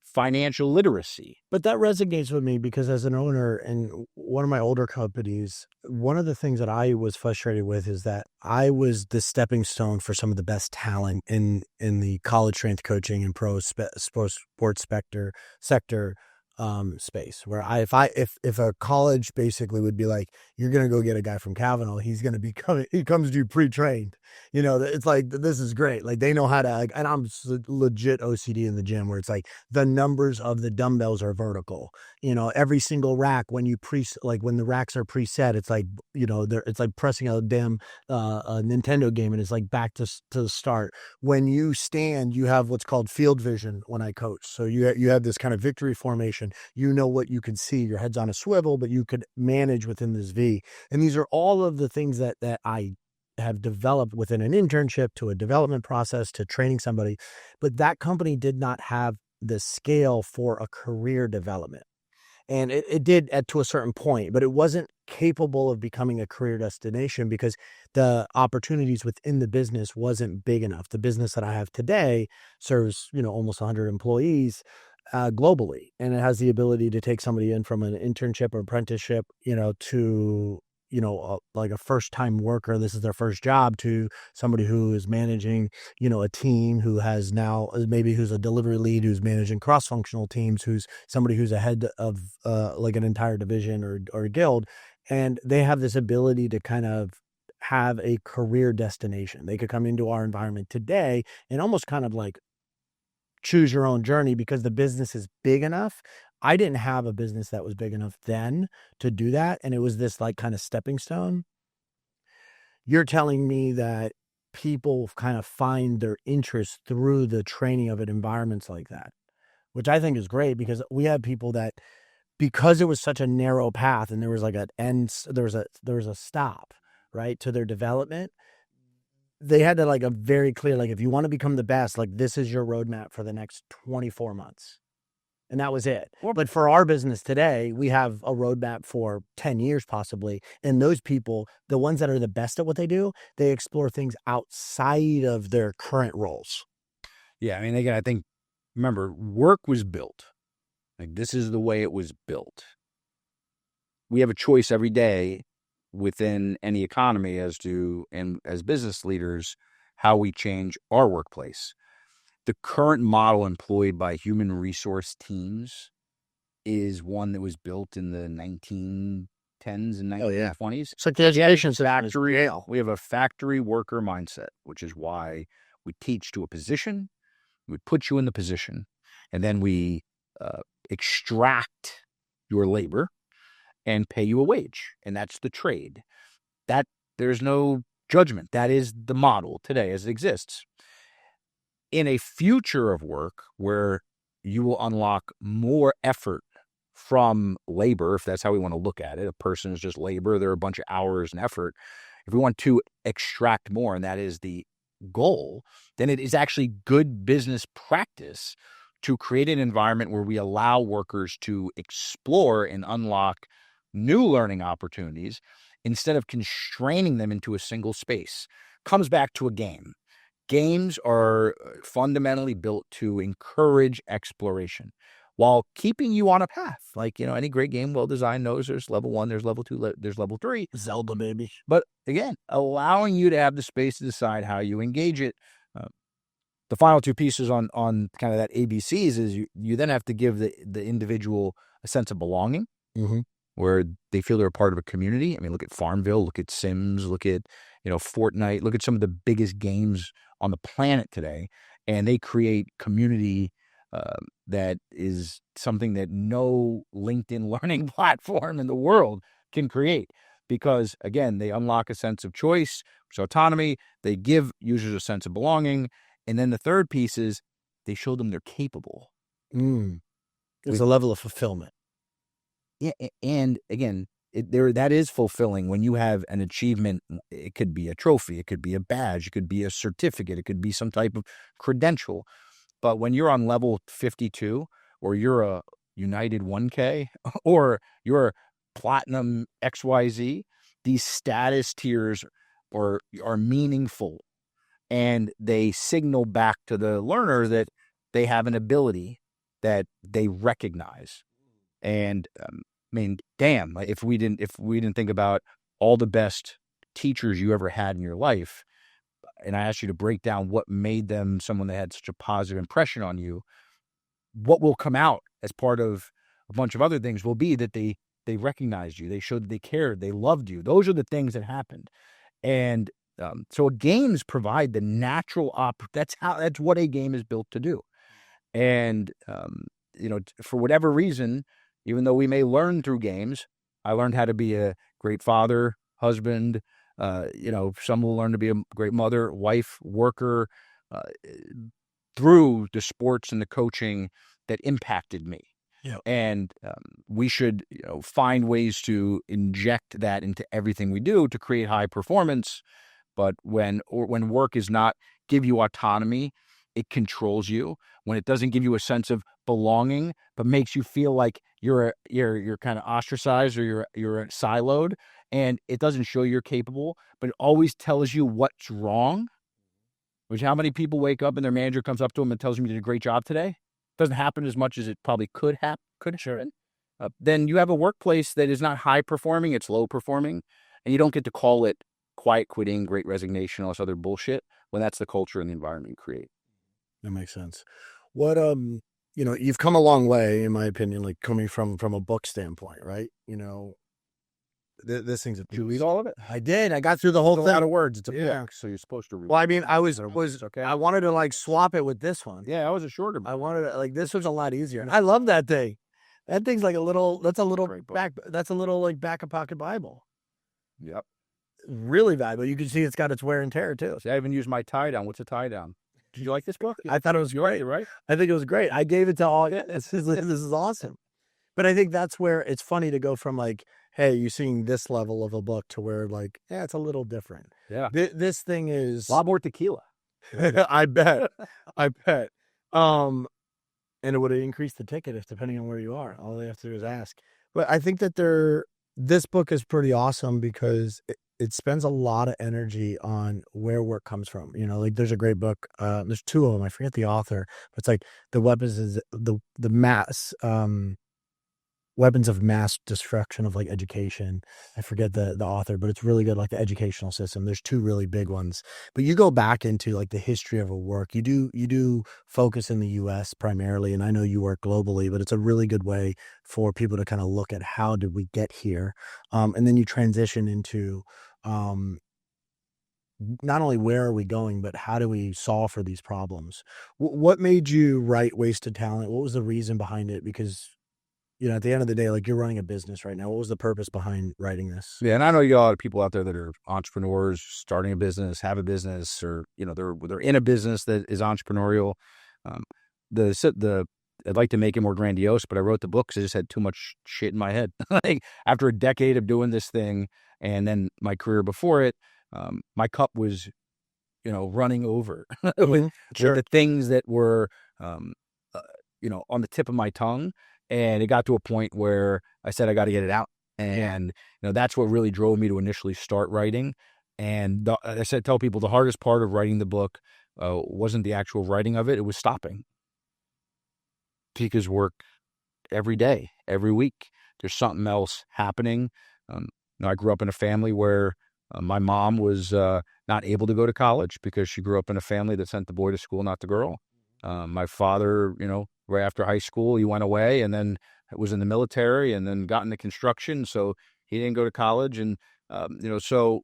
financial literacy.
But that resonates with me because as an owner in one of my older companies, one of the things that I was frustrated with is that I was the stepping stone for some of the best talent in the college strength coaching and sports sector space, where if a college basically would be like, you're going to go get a guy from Kavanaugh, he comes to you pre-trained, it's like, this is great. Like they know how to, and I'm legit OCD in the gym where it's like the numbers of the dumbbells are vertical, every single rack when when the racks are preset, it's like, it's like pressing a damn a Nintendo game and it's like back to the start. When you stand, you have what's called field vision when I coach. So you have this kind of victory formation. You know what you can see. Your head's on a swivel, but you could manage within this V. And these are all of the things that I have developed within an internship to a development process to training somebody. But that company did not have the scale for a career development. And it did to a certain point, but it wasn't capable of becoming a career destination because the opportunities within the business wasn't big enough. The business that I have today serves, almost 100 employees globally, and it has the ability to take somebody in from an internship or apprenticeship, to like a first-time worker, this is their first job, to somebody who is managing, a team, who has now who's a delivery lead, who's managing cross-functional teams, who's somebody who's a head of like an entire division or guild. And they have this ability to kind of have a career destination. They could come into our environment today and almost kind of like choose your own journey because the business is big enough. I didn't have a business that was big enough then to do that. And it was this like kind of stepping stone. You're telling me that people kind of find their interest through the training of environments like that, which I think is great because we have people that, because it was such a narrow path and there was like there was a stop, right, to their development. They had to like a very clear, like, if you want to become the best, like this is your roadmap for the next 24 months. And that was it. But for our business today, we have a roadmap for 10 years possibly. And those people, the ones that are the best at what they do, they explore things outside of their current roles.
Yeah. Again, I think, remember, work was built. Like this is the way it was built. We have a choice every day within any economy as business leaders, how we change our workplace. The current model employed by human resource teams is one that was built in the 1910s and 1920s.
It's like the education system.
We have a factory worker mindset, which is why we teach to a position, we put you in the position, and then we extract your labor and pay you a wage. And that's the trade. That there's no judgment. That is the model today as it exists. In a future of work where you will unlock more effort from labor, if that's how we want to look at it, a person is just labor, there are a bunch of hours and effort. If we want to extract more, and that is the goal, then it is actually good business practice to create an environment where we allow workers to explore and unlock new learning opportunities instead of constraining them into a single space. Comes back to a game. Games are fundamentally built to encourage exploration while keeping you on a path. Like, any great game well-designed knows there's level 1, there's level 2, there's level 3.
Zelda, baby.
But again, allowing you to have the space to decide how you engage it. The final two pieces on kind of that ABCs is you then have to give the individual a sense of belonging, where they feel they're a part of a community. I mean, look at Farmville, look at Sims, look at Fortnite, look at some of the biggest games on the planet today, and they create community that is something that no LinkedIn learning platform in the world can create, because again, they unlock a sense of choice, so autonomy, they give users a sense of belonging, and then the third piece is they show them they're capable.
There's a level of fulfillment.
Yeah, and again, that is fulfilling when you have an achievement. It could be a trophy, it could be a badge, it could be a certificate, it could be some type of credential. But when you're on level 52, or you're a United 1K, or you're Platinum XYZ, these status tiers are meaningful, and they signal back to the learner that they have an ability that they recognize. And I mean, damn, if we didn't think about all the best teachers you ever had in your life, and I asked you to break down what made them someone that had such a positive impression on you, what will come out as part of a bunch of other things will be that they recognized you, they showed that they cared, they loved you. Those are the things that happened. And so games provide the natural that's what a game is built to do. And for whatever reason, even though we may learn through games, I learned how to be a great father, husband. Some will learn to be a great mother, wife, worker, through the sports and the coaching that impacted me.
Yeah.
And we should find ways to inject that into everything we do to create high performance. But when work is not give you autonomy, it controls you. When it doesn't give you a sense of belonging, but makes you feel like you're kind of ostracized, or you're siloed, and it doesn't show you're capable, but it always tells you what's wrong. Which, how many people wake up and their manager comes up to them and tells them you did a great job today? Doesn't happen as much as it probably could happen. Then you have a workplace that is not high performing, it's low performing, and you don't get to call it quiet quitting, great resignation, all this other bullshit, when that's the culture and the environment you create.
That makes sense. What you've come a long way, in my opinion, like coming from a book standpoint, right? This thing's.
Did you read all of it?
I did. I got through the whole thing.
A lot of words. It's a book, so you're supposed to read.
Well, I mean, I
okay.
I wanted to like swap it with this one.
Yeah, I was a shorter book.
I wanted to, this was a lot easier. I love that thing. That thing's like that's a little like back of pocket Bible.
Yep.
Really valuable. You can see it's got its wear and tear too.
See, I even used my tie down. What's a tie down? Did you like this book?
I thought it was great.
Right?
I think it was great. I gave it to all. This is awesome. But I think that's where it's funny to go from like, hey, you're seeing this level of a book to where like, yeah, it's a little different.
Yeah.
This thing is
a lot more tequila.
I bet. And it would have increased the ticket depending on where you are. All they have to do is ask. But I think that this book is pretty awesome because it spends a lot of energy on where work comes from. Like there's a great book. There's two of them. I forget the author, but it's like the weapons is the mass. Weapons of Mass Destruction of like Education. I forget the author, but it's really good, like the educational system. There's two really big ones. But you go back into like the history of a work. You do focus in the US primarily, and I know you work globally, but it's a really good way for people to kind of look at how did we get here. And then you transition into um not only where are we going, but how do we solve for these problems? What made you write Wasted Talent? What was the reason behind it? Because at the end of the day, like, you're running a business right now. What was the purpose behind writing this?
Yeah, and I know you got a lot of people out there that are entrepreneurs, starting a business, have a business, or they're in a business that is entrepreneurial. Um, the I'd like to make it more grandiose, but I wrote the book because I just had too much shit in my head. Like, after a decade of doing this thing, and then my career before it, my cup was running over with
Sure.
the things that were um, uh, on the tip of my tongue. And it got to a point where I said, I got to get it out. And, that's what really drove me to initially start writing. And I said, tell people the hardest part of writing the book wasn't the actual writing of it. It was stopping. Because work every day, every week, there's something else happening. I grew up in a family where my mom was not able to go to college because she grew up in a family that sent the boy to school, not the girl. My father, right after high school, he went away and then was in the military and then got into construction. So he didn't go to college. And, so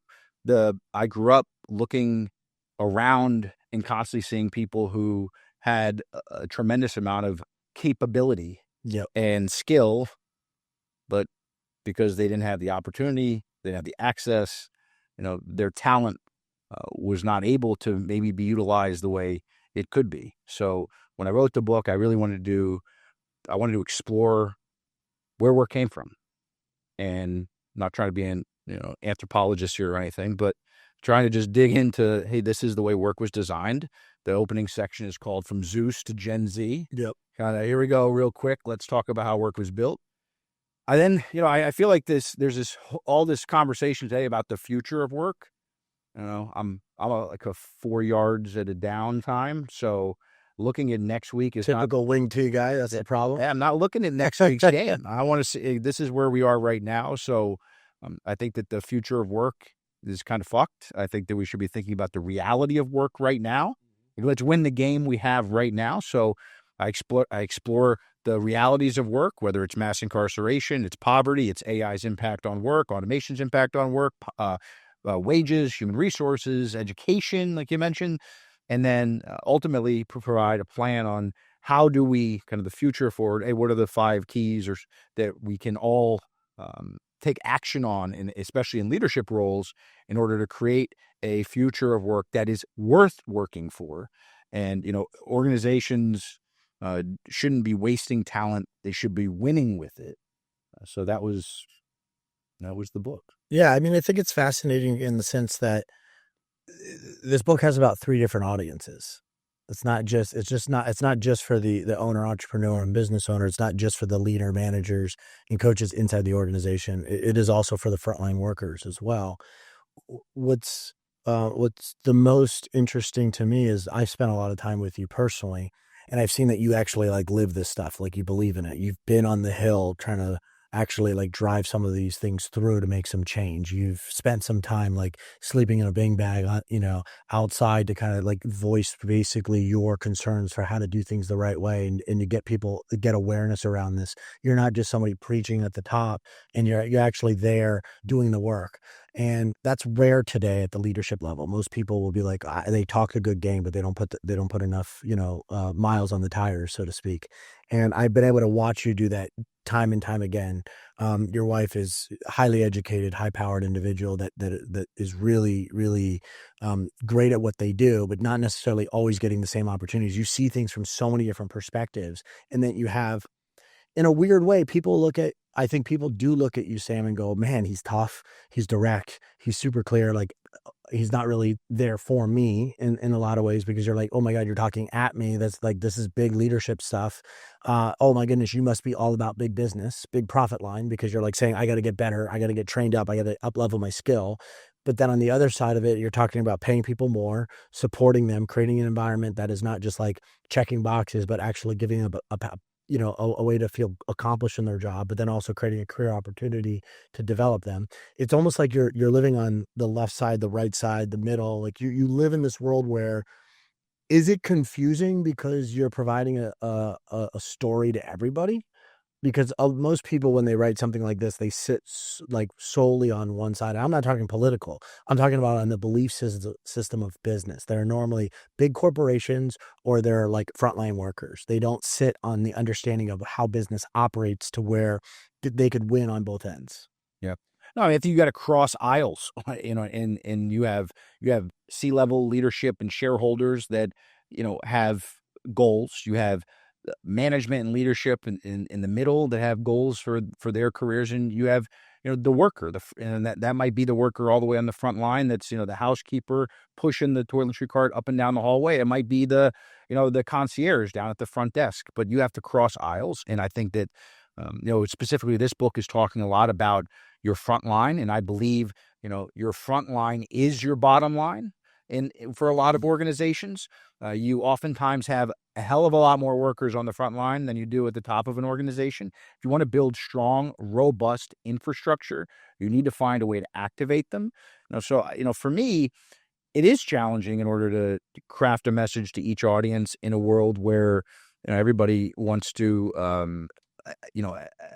I grew up looking around and constantly seeing people who had a tremendous amount of capability
Yep.
and skill, but because they didn't have the opportunity, they didn't have the access, their talent was not able to maybe be utilized the way it could be. So when I wrote the book, I really wanted to explore where work came from, and not trying to be an anthropologist here or anything, but trying to just dig into, hey, this is the way work was designed. The opening section is called From Zeus to Gen Z.
Yep.
Kind of, here we go, real quick. Let's talk about how work was built. I then, I feel like there's all this conversation today about the future of work. I'm like a 4 yards at a downtime. So looking at next week is
Typical wing T guy. That's the problem.
I'm not looking at next week's game. I want to see, this is where we are right now. So I think that the future of work is kind of fucked. I think that we should be thinking about the reality of work right now. Let's win the game we have right now. So I explore the realities of work, whether it's mass incarceration, it's poverty, it's AI's impact on work, automation's impact on work, wages, human resources, education, like you mentioned, and then ultimately provide a plan on how do we kind of the future forward. Hey, what are the 5 keys that we can all take action on, and especially in leadership roles, in order to create a future of work that is worth working for. And, organizations shouldn't be wasting talent. They should be winning with it. So that was the book.
Yeah, I mean, I think it's fascinating in the sense that this book has about 3 different audiences. It's not just for the owner, entrepreneur, and business owner. It's not just for the leader, managers, and coaches inside the organization. It is also for the frontline workers as well. What's the most interesting to me is I spent a lot of time with you personally, and I've seen that you actually like live this stuff, like you believe in it. You've been on the hill trying to actually like drive some of these things through to make some change. You've spent some time like sleeping in a bing bag, outside to kind of like voice basically your concerns for how to do things the right way, and to get awareness around this. You're not just somebody preaching at the top, and you're actually there doing the work. And that's rare today at the leadership level. Most people will be like, they talk a good game, but they don't put enough, miles on the tires, so to speak. And I've been able to watch you do that time and time again. Your wife is highly educated, high-powered individual that is really, really great at what they do, but not necessarily always getting the same opportunities. You see things from so many different perspectives, and then you have, in a weird way, I think people do look at you, Sam, and go, man, he's tough, he's direct, he's super clear. Like, he's not really there for me in a lot of ways, because you're like, oh my God, you're talking at me. That's like, this is big leadership stuff. Oh my goodness, you must be all about big business, big profit line, because you're like saying, I got to get better. I got to get trained up. I got to up level my skill. But then on the other side of it, you're talking about paying people more, supporting them, creating an environment that is not just like checking boxes, but actually giving them a way to feel accomplished in their job, but then also creating a career opportunity to develop them. It's almost like you're living on the left side, the right side, the middle. Like you live in this world where, is it confusing because you're providing a story to everybody? Because most people, when they write something like this, they sit like solely on one side. I'm not talking political. I'm talking about on the belief system of business. They're normally big corporations or they're like frontline workers. They don't sit on the understanding of how business operates to where they could win on both ends.
Yeah. No, I mean, I think you got to cross aisles, and you have C-level leadership and shareholders that, have goals. You have management and leadership in the middle that have goals for their careers, and you have, the worker, and that might be the worker all the way on the front line. That's, the housekeeper pushing the toiletry cart up and down the hallway. It might be the concierge down at the front desk, but you have to cross aisles. And I think that, specifically this book is talking a lot about your front line. And I believe, your front line is your bottom line. And for a lot of organizations, you oftentimes have a hell of a lot more workers on the front line than you do at the top of an organization. If you want to build strong, robust infrastructure, you need to find a way to activate them. So, for me, it is challenging in order to craft a message to each audience in a world where, everybody wants to,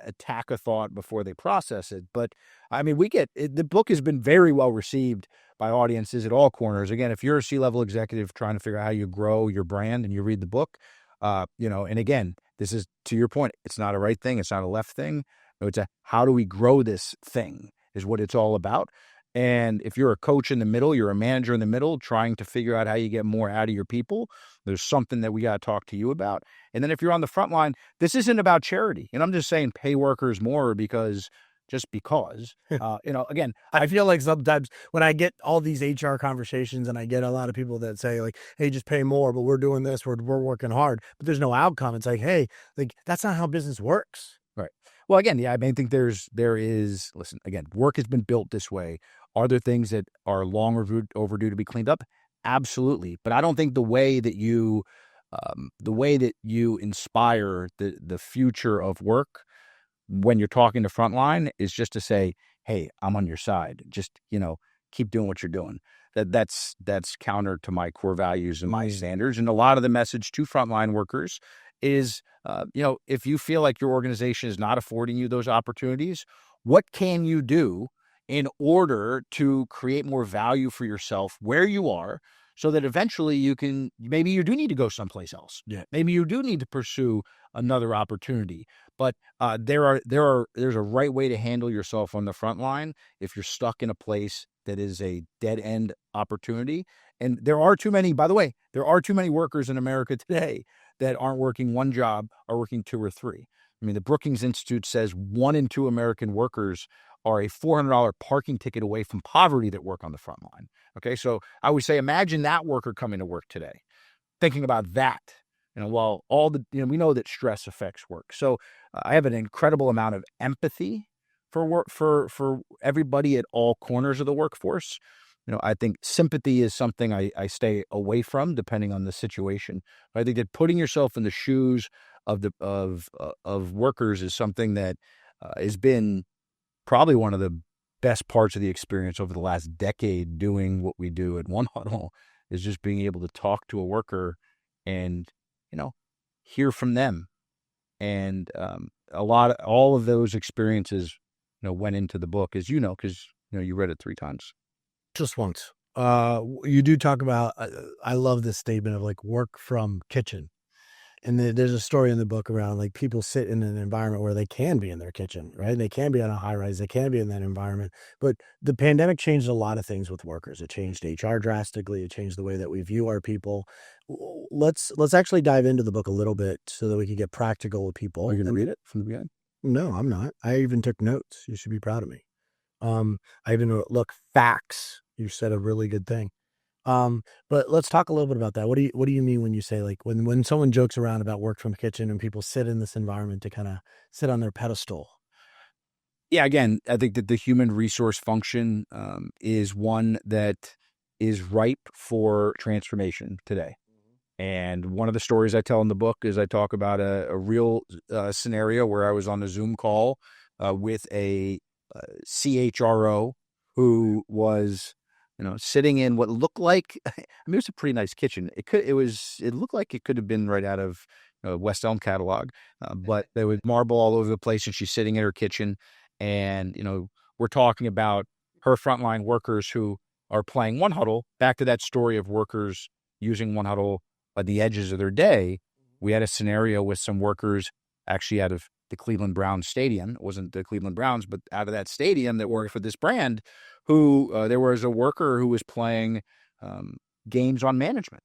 attack a thought before they process it. But I mean, the book has been very well received by audiences at all corners. Again, if you're a C-level executive trying to figure out how you grow your brand and you read the book, and again, this is, to your point, it's not a right thing. It's not a left thing. It's how do we grow this thing is what it's all about. And if you're a coach in the middle, you're a manager in the middle, trying to figure out how you get more out of your people, there's something that we got to talk to you about. And then if you're on the front line, this isn't about charity. And I'm just saying pay workers more because, again,
I feel like sometimes when I get all these HR conversations and I get a lot of people that say like, hey, just pay more, but we're doing this, we're working hard, but there's no outcome. It's like, hey, like that's not how business works.
Right. Well, again, yeah, I mean, I think there is, listen, again, work has been built this way. Are there things that are long overdue to be cleaned up? Absolutely. But I don't think the way that you inspire the future of work when you're talking to frontline is just to say, hey, I'm on your side. Just, keep doing what you're doing. That's counter to my core values and my standards. And a lot of the message to frontline workers is, if you feel like your organization is not affording you those opportunities, what can you do in order to create more value for yourself where you are, so that eventually maybe you do need to go someplace else.
Yeah.
Maybe you do need to pursue another opportunity. But there's a right way to handle yourself on the front line if you're stuck in a place that is a dead end opportunity. And there are too many workers in America today that aren't working one job, are working two or three. I mean, the Brookings Institute says 1 in 2 American workers are a $400 parking ticket away from poverty that work on the front line. Okay, so I would say imagine that worker coming to work today, thinking about that. While we know that stress affects work. So I have an incredible amount of empathy for work, for everybody at all corners of the workforce. I think sympathy is something I stay away from depending on the situation. But I think that putting yourself in the shoes of workers is something that has been probably one of the best parts of the experience over the last decade doing what we do at One Huddle, is just being able to talk to a worker and, hear from them. And all of those experiences, went into the book, as because, you read it 3 times.
Just once. You do talk about, I love this statement of like work from kitchen. And there's a story in the book around like people sit in an environment where they can be in their kitchen, right? They can be on a high rise. They can be in that environment. But the pandemic changed a lot of things with workers. It changed HR drastically. It changed the way that we view our people. Let's actually dive into the book a little bit so that we can get practical with people.
Are you going to read it from the beginning?
No, I'm not. I even took notes. You should be proud of me. I even wrote, look, facts. You said a really good thing. But let's talk a little bit about that. What do you mean when you say like when someone jokes around about work from the kitchen and people sit in this environment to kind of sit on their pedestal?
Yeah, again, I think that the human resource function is one that is ripe for transformation today. And one of the stories I tell in the book is I talk about a real scenario where I was on a Zoom call with a CHRO who was, sitting in what looked like, I mean, it was a pretty nice kitchen. It looked like it could have been right out of West Elm catalog, but there was marble all over the place, and she's sitting in her kitchen, and we're talking about her frontline workers who are playing one huddle. Back to that story of workers using one huddle at the edges of their day. We had a scenario with some workers actually out of the Cleveland Browns stadium. It wasn't the Cleveland Browns, but out of that stadium that worked for this brand, who there was a worker who was playing games on management.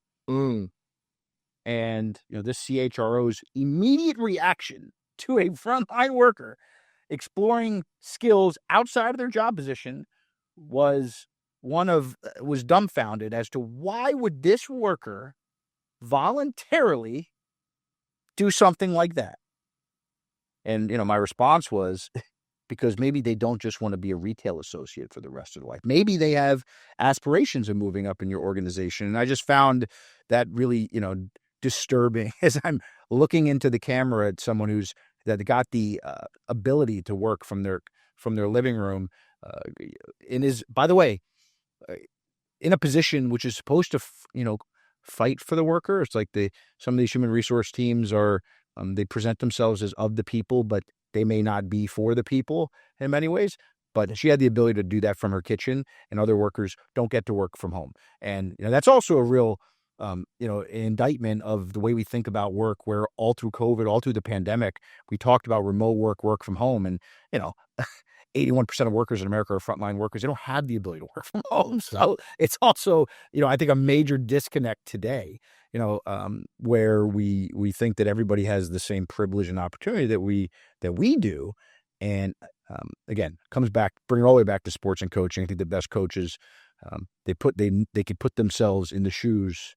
And this CHRO's immediate reaction to a frontline worker exploring skills outside of their job position was dumbfounded as to why would this worker voluntarily do something like that. And my response was, because maybe they don't just want to be a retail associate for the rest of their life. Maybe they have aspirations of moving up in your organization. And I just found that really, disturbing as I'm looking into the camera at someone that got the ability to work from their living room, and is, by the way, in a position which is supposed to, fight for the worker. It's like some of these human resource teams are, they present themselves as of the people, but they may not be for the people in many ways. But she had the ability to do that from her kitchen, and other workers don't get to work from home. And that's also a real, indictment of the way we think about work, where all through COVID, all through the pandemic, we talked about remote work from home. And, 81% of workers in America are frontline workers. They don't have the ability to work from home. So it's also, I think a major disconnect today, where we think that everybody has the same privilege and opportunity that we do. And again, bring it all the way back to sports and coaching. I think the best coaches, they could put themselves in the shoes,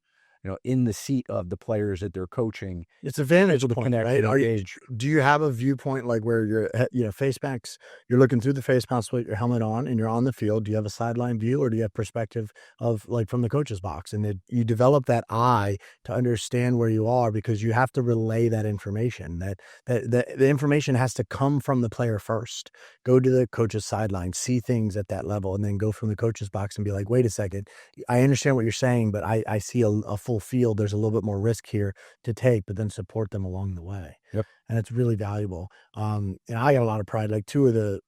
in the seat of the players that they're coaching.
It's a vantage point, right? Do you have a viewpoint like where you're, face backs, you're looking through the face mask with your helmet on and you're on the field? Do you have a sideline view, or do you have perspective of like from the coach's box? And you develop that eye to understand where you are, because you have to relay that information. That the information has to come from the player first. Go to the coach's sideline, see things at that level, and then go from the coach's box and be like, wait a second, I understand what you're saying, but I see a full field. There's a little bit more risk here to take, but then support them along the way.
Yep.
And it's really valuable. And I got a lot of pride. Like two of the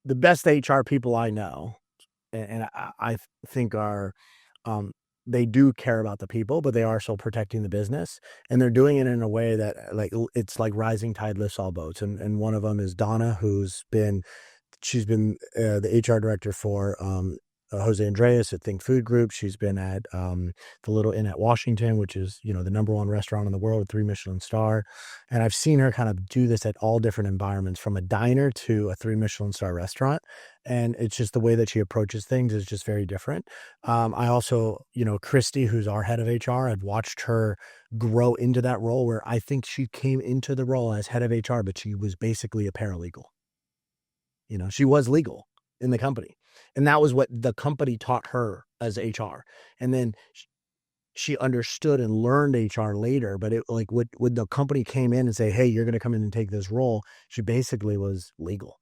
best HR people I know, and I think are, they do care about the people, but they are still protecting the business, and they're doing it in a way that it's like rising tide lifts all boats. And one of them is Donna, she's been the HR director for Jose Andreas at Think Food Group. She's been at the Little Inn at Washington, which is, the #1 restaurant in the world, 3 Michelin star. And I've seen her kind of do this at all different environments, from a diner to a 3 Michelin star restaurant. And it's just the way that she approaches things is just very different. I also, Christy, who's our head of HR, I've watched her grow into that role, where I think she came into the role as head of HR, but she was basically a paralegal. She was legal in the company. And that was what the company taught her as HR. And then she understood and learned HR later, but when the company came in and say, hey, you're going to come in and take this role, she basically was legal.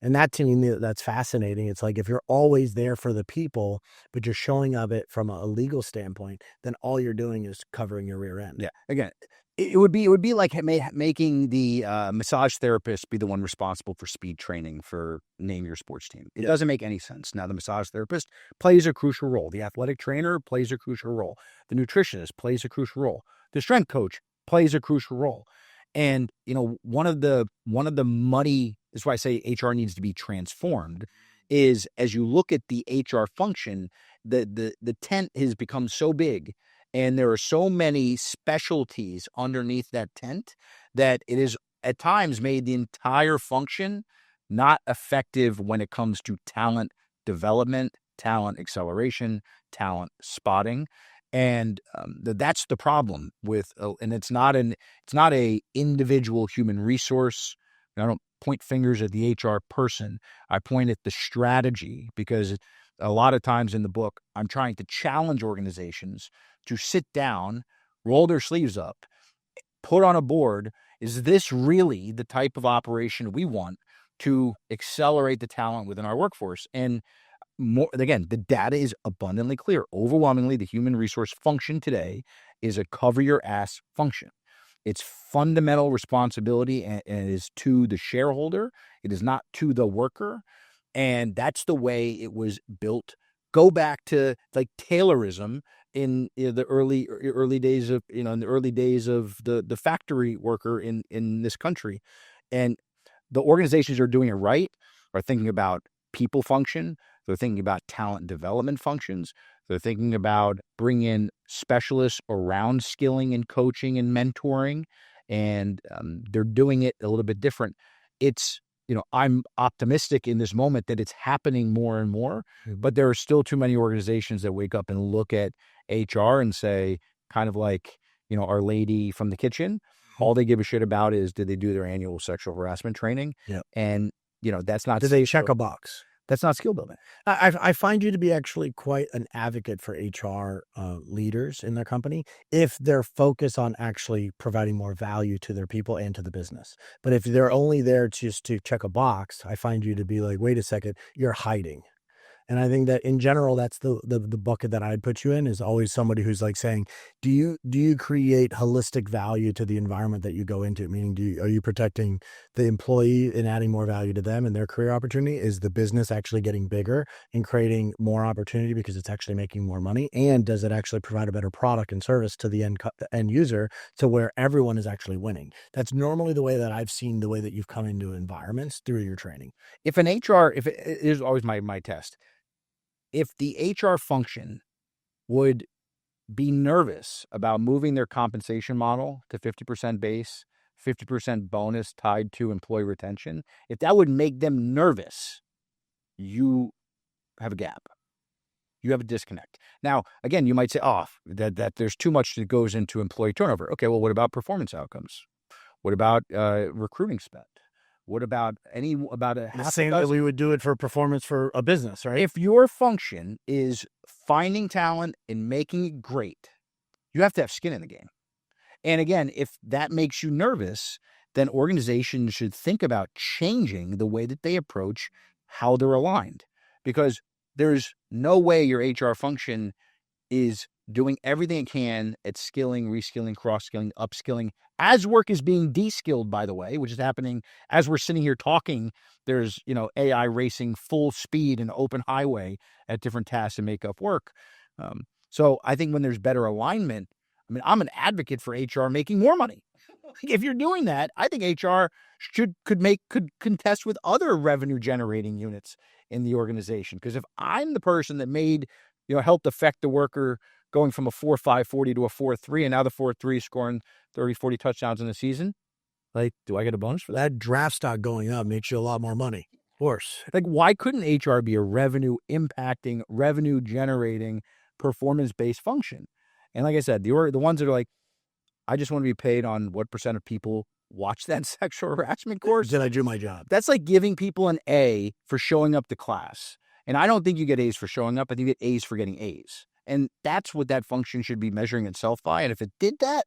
And that, to me, that's fascinating. It's like, if you're always there for the people, but you're showing of it from a legal standpoint, then all you're doing is covering your rear end.
Yeah. Again, it would be like making the massage therapist be the one responsible for speed training for name your sports team. It doesn't make any sense. Now, the massage therapist plays a crucial role. The athletic trainer plays a crucial role. The nutritionist plays a crucial role. The strength coach plays a crucial role. And one of the muddy, this is why I say HR needs to be transformed, is as you look at the HR function, the tent has become so big, and there are so many specialties underneath that tent, that it is at times made the entire function not effective when it comes to talent development, talent acceleration, talent spotting. And that's the problem with, and it's not a individual human resource. I don't point fingers at the HR person. I point at the strategy, because a lot of times in the book, I'm trying to challenge organizations to sit down, roll their sleeves up, put on a board, is this really the type of operation we want to accelerate the talent within our workforce? And more, again, the data is abundantly clear. Overwhelmingly, the human resource function today is a cover your ass function. It's fundamental responsibility and it is to the shareholder. It is not to the worker. And that's the way it was built. Go back to like Taylorism in the early days of, in the early days of the factory worker in this country. And the organizations are doing it right, are thinking about people function. They're thinking about talent development functions. They're thinking about bringing in specialists around skilling and coaching and mentoring. And they're doing it a little bit different. It's, I'm optimistic in this moment that it's happening more and more, but there are still too many organizations that wake up and look at HR and say, kind of like, our lady from the kitchen, all they give a shit about is, did they do their annual sexual harassment training?
Yeah.
And, that's not...
Did they check a box?
That's not skill building.
I find you to be actually quite an advocate for HR leaders in their company if they're focused on actually providing more value to their people and to the business. But if they're only there just to check a box, I find you to be like, wait a second, you're hiding. And I think that in general, that's the bucket that I'd put you in, is always somebody who's like saying, do you create holistic value to the environment that you go into? Meaning, are you protecting the employee and adding more value to them and their career opportunity? Is the business actually getting bigger and creating more opportunity because it's actually making more money? And does it actually provide a better product and service to the end user to where everyone is actually winning? That's normally the way that I've seen the way that you've come into environments through your training.
If an HR, if it is always my test, if the HR function would be nervous about moving their compensation model to 50% base, 50% bonus tied to employee retention, if that would make them nervous, you have a gap. You have a disconnect. Now, again, you might say, that there's too much that goes into employee turnover. Okay, well, what about performance outcomes? What about recruiting spend? What about a half
same that we would do it for performance for a business, right?
If your function is finding talent and making it great, you have to have skin in the game. And again, if that makes you nervous, then organizations should think about changing the way that they approach how they're aligned. Because there's no way your HR function is doing everything it can at skilling, reskilling, cross-skilling, upskilling, as work is being de-skilled, by the way, which is happening as we're sitting here talking. There's, AI racing full speed and open highway at different tasks to make up work. So I think when there's better alignment, I'm an advocate for HR making more money. If you're doing that, I think HR could contest with other revenue generating units in the organization. Because if I'm the person that helped affect the worker going from a 4.5 40 to a 4.3, and now the 4.3 scoring 30, 40 touchdowns in the season, like, do I get a bonus for that?
That draft stock going up makes you a lot more money. Of course.
Like, why couldn't HR be a revenue impacting, revenue generating, performance-based function? And like I said, the ones that are like, I just want to be paid on what percent of people watch that sexual harassment course.
Did I do my job?
That's like giving people an A for showing up to class. And I don't think you get A's for showing up. I think you get A's for getting A's. And that's what that function should be measuring itself by. And if it did that,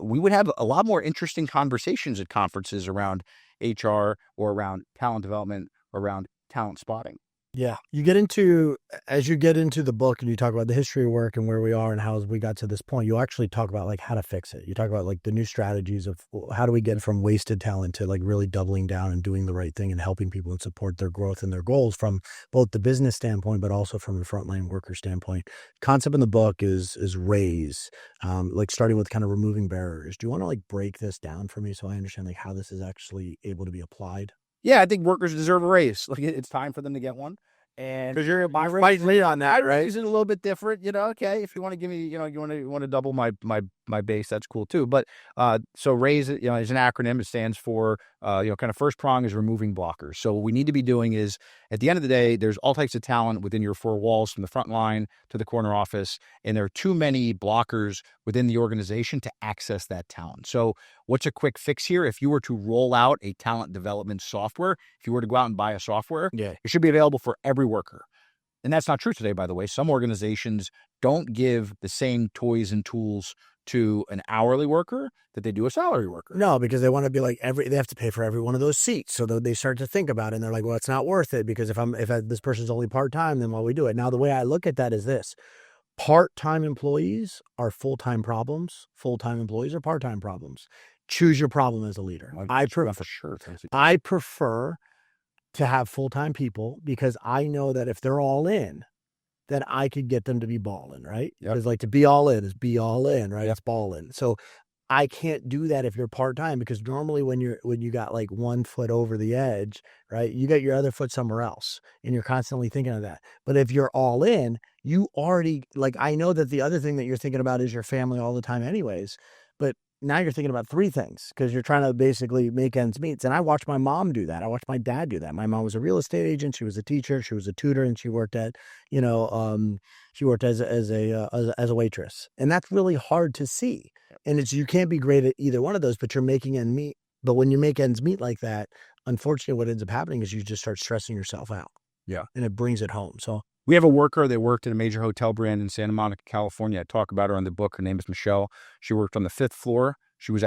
we would have a lot more interesting conversations at conferences around HR or around talent development or around talent spotting.
Yeah. As you get into the book and you talk about the history of work and where we are and how we got to this point, you actually talk about like how to fix it. You talk about like the new strategies of how do we get from wasted talent to like really doubling down and doing the right thing and helping people and support their growth and their goals from both the business standpoint, but also from the frontline worker standpoint. Concept in the book is raise, like starting with kind of removing barriers. Do you want to like break this down for me so I understand like how this is actually able to be applied?
Yeah, I think workers deserve a raise. Like, it's time for them to get one. And
because you're fighting me on that, right?
Is it a little bit different? Okay, if you want to give me, you want to double my base, that's cool too. But so raise, is an acronym. It stands for, kind of first prong is removing blockers. So what we need to be doing is, at the end of the day, there's all types of talent within your four walls, from the front line to the corner office, and there are too many blockers within the organization to access that talent. So what's a quick fix here? If you were to roll out a talent development software, if you were to go out and buy a software,
it
should be available for every worker. And that's not true today, by the way. Some organizations don't give the same toys and tools to an hourly worker that they do a salary worker.
No, because they want to be like they have to pay for every one of those seats. So they start to think about it and they're like, well, it's not worth it because if this person's only part-time, then why we do it? Now, the way I look at that is this: part-time employees are full-time problems. Full-time employees are part-time problems. Choose your problem as a leader. I prefer to have full-time people because I know that if they're all in, then I could get them to be balling, right? Because like to be all in is be all in, right? It's ball in. So I can't do that if you're part-time because normally when you got like 1 foot over the edge, right? You got your other foot somewhere else and you're constantly thinking of that. But if you're all in, you already like, I know that the other thing that you're thinking about is your family all the time anyways, but now you're thinking about 3 things because you're trying to basically make ends meet. And I watched my mom do that. I watched my dad do that. My mom was a real estate agent. She was a teacher. She was a tutor, and she worked at, she worked as a waitress. And that's really hard to see. And you can't be great at either one of those, but you're making ends meet. But when you make ends meet like that, unfortunately, what ends up happening is you just start stressing yourself out.
Yeah.
And it brings it home. So
we have a worker that worked at a major hotel brand in Santa Monica, California. I talk about her in the book. Her name is Michelle. She worked on the 5th floor. She was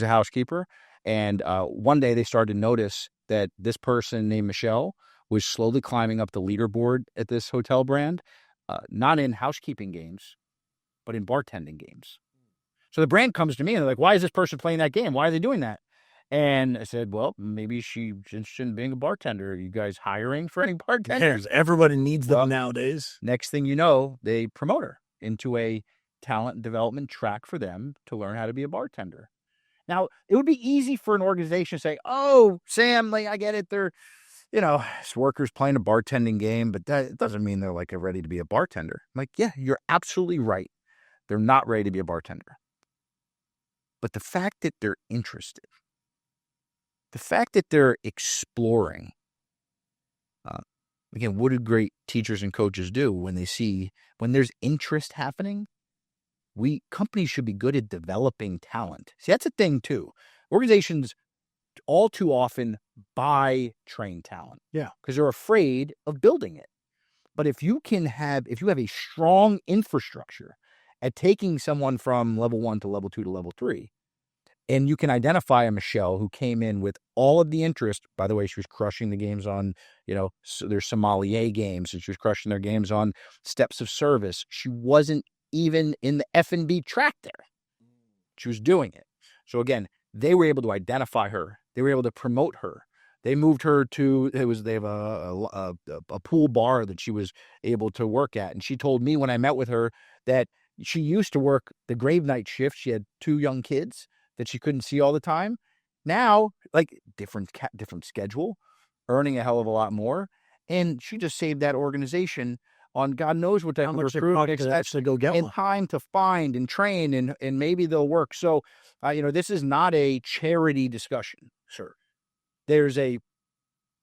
a housekeeper. And one day they started to notice that this person named Michelle was slowly climbing up the leaderboard at this hotel brand, not in housekeeping games, but in bartending games. So the brand comes to me and they're like, why is this person playing that game? Why are they doing that? And I said, well, maybe she's interested in being a bartender. Are you guys hiring for any bartenders?
Everybody needs them nowadays.
Next thing you know, they promote her into a talent development track for them to learn how to be a bartender. Now, it would be easy for an organization to say, oh, Sam, like, I get it. They're, this worker's playing a bartending game, but that doesn't mean they're like ready to be a bartender. I'm like, yeah, you're absolutely right. They're not ready to be a bartender. But the fact that they're interested, the fact that they're exploring, again, what do great teachers and coaches do when there's interest happening? Companies should be good at developing talent. See, that's a thing too. Organizations all too often buy trained talent.
Yeah.
Because they're afraid of building it. But if you have a strong infrastructure at taking someone from level 1 to level 2 to level 3, and you can identify a Michelle who came in with all of the interest. By the way, she was crushing the games on, their sommelier games, and she was crushing their games on steps of service. She wasn't even in the F&B track there. She was doing it. So again, they were able to identify her. They were able to promote her. They moved her to, they have a pool bar that she was able to work at. And she told me when I met with her that she used to work the grave night shift. She had 2 young kids that she couldn't see all the time. Now, like different schedule, earning a hell of a lot more. And she just saved that organization on God knows what type of recruiting
to go get
and
one.
time to find and train and maybe they'll work. So, this is not a charity discussion, sir. There's a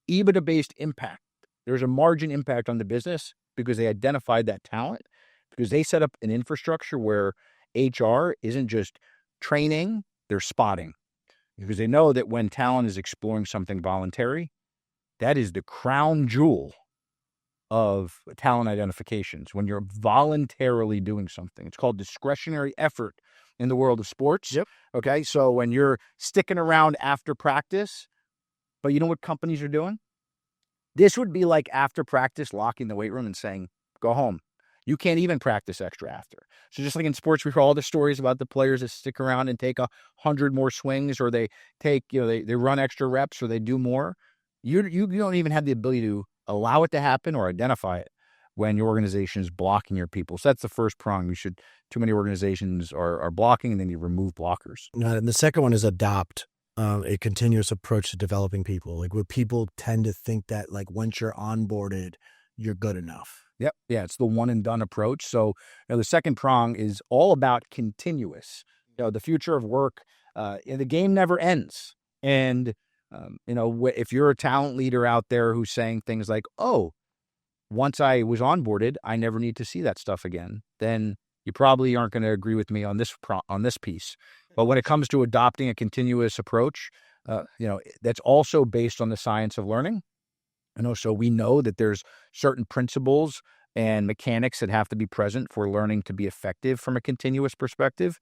EBITDA-based impact. There's a margin impact on the business because they identified that talent, because they set up an infrastructure where HR isn't just training, they're spotting. Because they know that when talent is exploring something voluntary, that is the crown jewel of talent identifications. When you're voluntarily doing something, it's called discretionary effort in the world of sports.
Yep.
Okay. So when you're sticking around after practice, but you know what companies are doing? This would be like after practice, locking the weight room and saying, go home. You can't even practice extra after. So just like in sports, we hear all the stories about the players that stick around and take 100 more swings, or they take, they run extra reps, or they do more. You don't even have the ability to allow it to happen or identify it when your organization is blocking your people. So that's the first prong. Too many organizations are blocking, and then you remove blockers.
And the second one is adopt a continuous approach to developing people. Like, where people tend to think that like once you're onboarded, you're good enough.
Yep. Yeah. It's the one and done approach. So the second prong is all about continuous. The future of work, the game never ends. And, if you're a talent leader out there who's saying things like, oh, once I was onboarded, I never need to see that stuff again, then you probably aren't going to agree with me on this piece. But when it comes to adopting a continuous approach, that's also based on the science of learning. So we know that there's certain principles and mechanics that have to be present for learning to be effective from a continuous perspective.